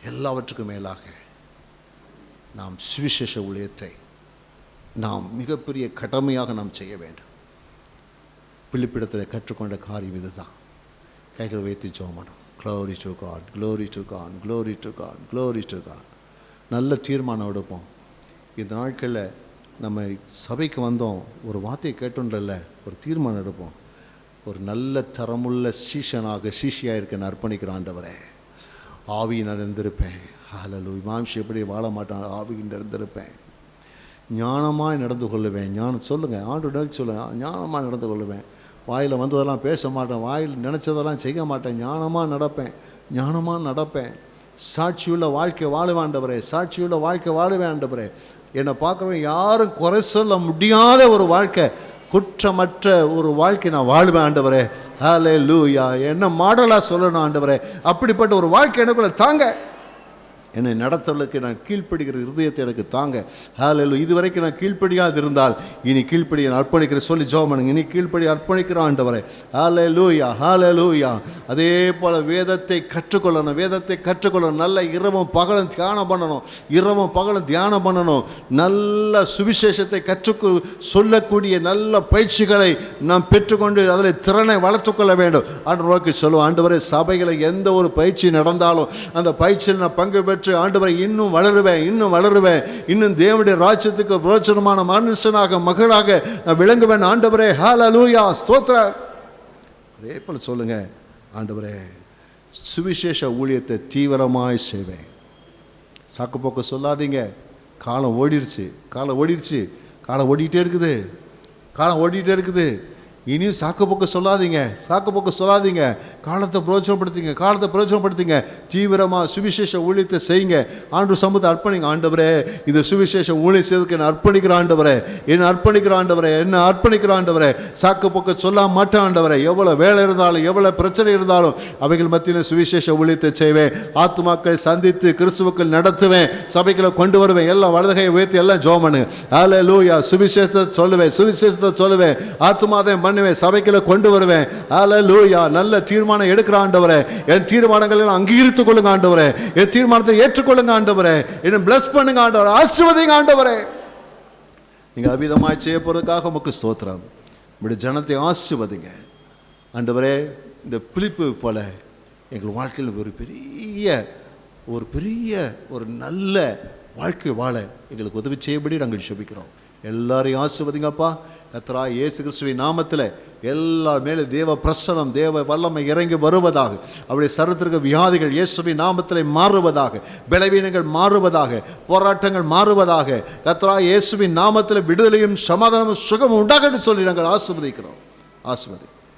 எல்லாவற்றுக்கும் மேலாக நாம் சுவிசேஷ ஊழியத்தை நாம் மிகப்பெரிய கடமையாக நாம் செய்ய வேண்டும். பிலிப்பிடத்தில் கற்றுக்கொண்ட காரியம் இதுதான். கைகள் வைத்து ஜெபம். Glory to God, glory to God, glory to God, glory to God. நல்ல தீர்மானம் எடுப்போம். இந்த நாட்களில் நம்ம சபைக்கு வந்தோம், ஒரு வார்த்தையை கேட்டோன்றல்ல, ஒரு தீர்மானம் எடுப்போம். ஒரு நல்ல தரமுள்ள சீஷனாக சீஷியாக இருக்க நான் அர்ப்பணிக்கிறேன். ஆண்டவரே, ஆவியை நிறைந்திருப்பேன். ஹல்லேலூயா. மாம்சி எப்படி வாழ மாட்டான், ஆவியின் நிறைந்திருப்பேன். ஞானமாக நடந்து கொள்ளுவேன். ஞானம் சொல்லுங்கள், ஆண்டு சொல்லுங்கள், ஞானமாக நடந்து கொள்ளுவேன். வாயில் வந்ததெல்லாம் பேச மாட்டேன், வாயில் நினச்சதெல்லாம் செய்ய மாட்டேன். ஞானமாக நடப்பேன், ஞானமாக நடப்பேன். சாட்சியுள்ள வாழ்க்கை வாழுவேன் ஆண்டவரே, சாட்சியுள்ள வாழ்க்கை வாழுவேன் ஆண்டவரே. என்னை பார்க்குறவங்க யாரும் குறை சொல்ல முடியாத ஒரு வாழ்க்கை, குற்றமற்ற ஒரு வாழ்க்கை நான் வாழ்வேன் ஆண்டவரே. ஹல்லேலூயா. என்ன மாடலாக சொல்லணும் ஆண்டவரே. அப்படிப்பட்ட ஒரு வாழ்க்கை எனக்குள்ள தாங்க. என்னை நடத்தலுக்கு நான் கீழ்ப்படுகிற இருதயத்தை எனக்கு தாங்க. ஹல்லேலூயா. இதுவரைக்கும் நான் கீழ்ப்படியாது இருந்தால் இனி கீழ்ப்படியை நான் அர்ப்பணிக்கிறேன் சொல்லி ஜெபம் பண்ணுங்க. இனி கீழ்ப்படி அர்ப்பணிக்கிறோம் ஆண்டவரே. ஹல்லேலூயா, ஹல்லேலூயா. அதே போல் வேதத்தை கற்றுக்கொள்ளணும், வேதத்தை கற்றுக்கொள்ளணும். நல்ல இரவும் பகலும் தியானம் பண்ணணும், இரவும் பகலும் தியானம் பண்ணணும். நல்ல சுவிசேஷத்தை சொல்லக்கூடிய நல்ல பயிற்சிகளை நாம் பெற்றுக்கொண்டு அதில் திறனை வளர்த்துக்கொள்ள வேண்டும். ஆண்டவருக்கு சொல்லுவோம், ஆண்டவரே சபைகளை எந்த ஒரு பயிற்சி நடந்தாலும் அந்த பயிற்சியில் நான் பங்கு பெற்று ஆண்டவரை இன்னும் வளருவேன், இன்னும் வளருவேன், இன்னும் தேவனுடைய ராஜ்யத்துக்கு பிரோஜனமான மனுஷனாக மகளாக நான் விளங்குவேன் ஆண்டவரே. ஹல்லேலூயா, ஸ்தோத்திரம். அதே போல் சொல்லுங்க, ஆண்டவரே சுவிசேஷ ஊழியத்தை தீவிரமாய் செய்வேன். சாக்கு போக்கு சொல்லாதீங்க. காலம் ஓடிடுச்சு, காலம் ஓடிக்கிட்டே இருக்குது. இனியும் சாக்கு போக்கு சொல்லாதீங்க, காலத்தை பிரயோஜனப்படுத்திங்க. தீவிரமாக சுவிசேஷ ஊழியத்தை செய்யுங்க. ஆண்டவர் சமூகத்தை அர்ப்பணிங்க. ஆண்டவரே, இந்த சுவிசேஷ ஊழியம் செய்வதற்கு என்ன அர்ப்பணிக்கிற ஆண்டவரே, சாக்கு போக்கு சொல்ல மாட்டேன் ஆண்டவரே. எவ்வளோ வேலை இருந்தாலும், எவ்வளோ பிரச்சனை இருந்தாலும் அவைகள் மத்தியில் சுவிசேஷ ஊழியத்தை செய்வேன். ஆத்துமாக்களை சந்தித்து கிறிஸ்துவுக்குள் நடத்துவேன், சபைகளை கொண்டு வருவேன். எல்லாம் வலதுகையை உயர்த்தி எல்லாம் ஜெபம் பண்ணுங்க. ஹல்லேலூயா. சுவிசேஷத்தை சொல்லுவேன், ஆத்துமாதை பண்ணுவேன், சபைகளை கொண்டு வருவேன். ஹல்லேலூயா. நல்ல தீர்மானம் எடுக்கிற ஆண்டவரே, என் தீர்மானங்களை அங்கீகரித்துக் கொள்ளுங்க ஆண்டவரே, என் தீர்மானத்தை ஏற்றுக்கொள்ளுங்க ஆண்டவரே, என்ன பிளஸ் பண்ணுங்க ஆண்டவரே, ஆசீர்வதிங்க ஆண்டவரே. நீங்கள் அபிதமாய் செய்ய போறதுக்காக உமக்கு ஸ்தோத்திரம். உங்களுடைய ஜனத்தை ஆசீர்வதிங்க ஆண்டவரே. இந்த பிலிப்பு போல எங்கள் வாழ்க்கையில் ஒரு பெரிய ஒரு நல்ல வாழ்க்கை வாழ எங்களுக்கு உதவி செய்யபடி நாங்கள் ஜெபிக்கிறோம். எல்லாரையும் ஆசீர்வதிங்கப்பா. கர்த்தராகிய இயேசு கிறிஸ்துவின் நாமத்தில் எல்லா மேலே தேவ பிரசன்னம், தேவ வல்லமை இறங்கி வருவதாக. அவருடைய சரீரத்திற்கு வியாதிகள் இயேசுவின் நாமத்தில் மாறுவதாக, பலவீனங்கள் மாறுவதாக, போராட்டங்கள் மாறுவதாக. கர்த்தராகிய இயேசுவின் நாமத்தில் விடுதலையும் சமாதானமும் சுகமும் உண்டாக சொல்லி நாங்கள் ஆசீர்வதிக்கிறோம்.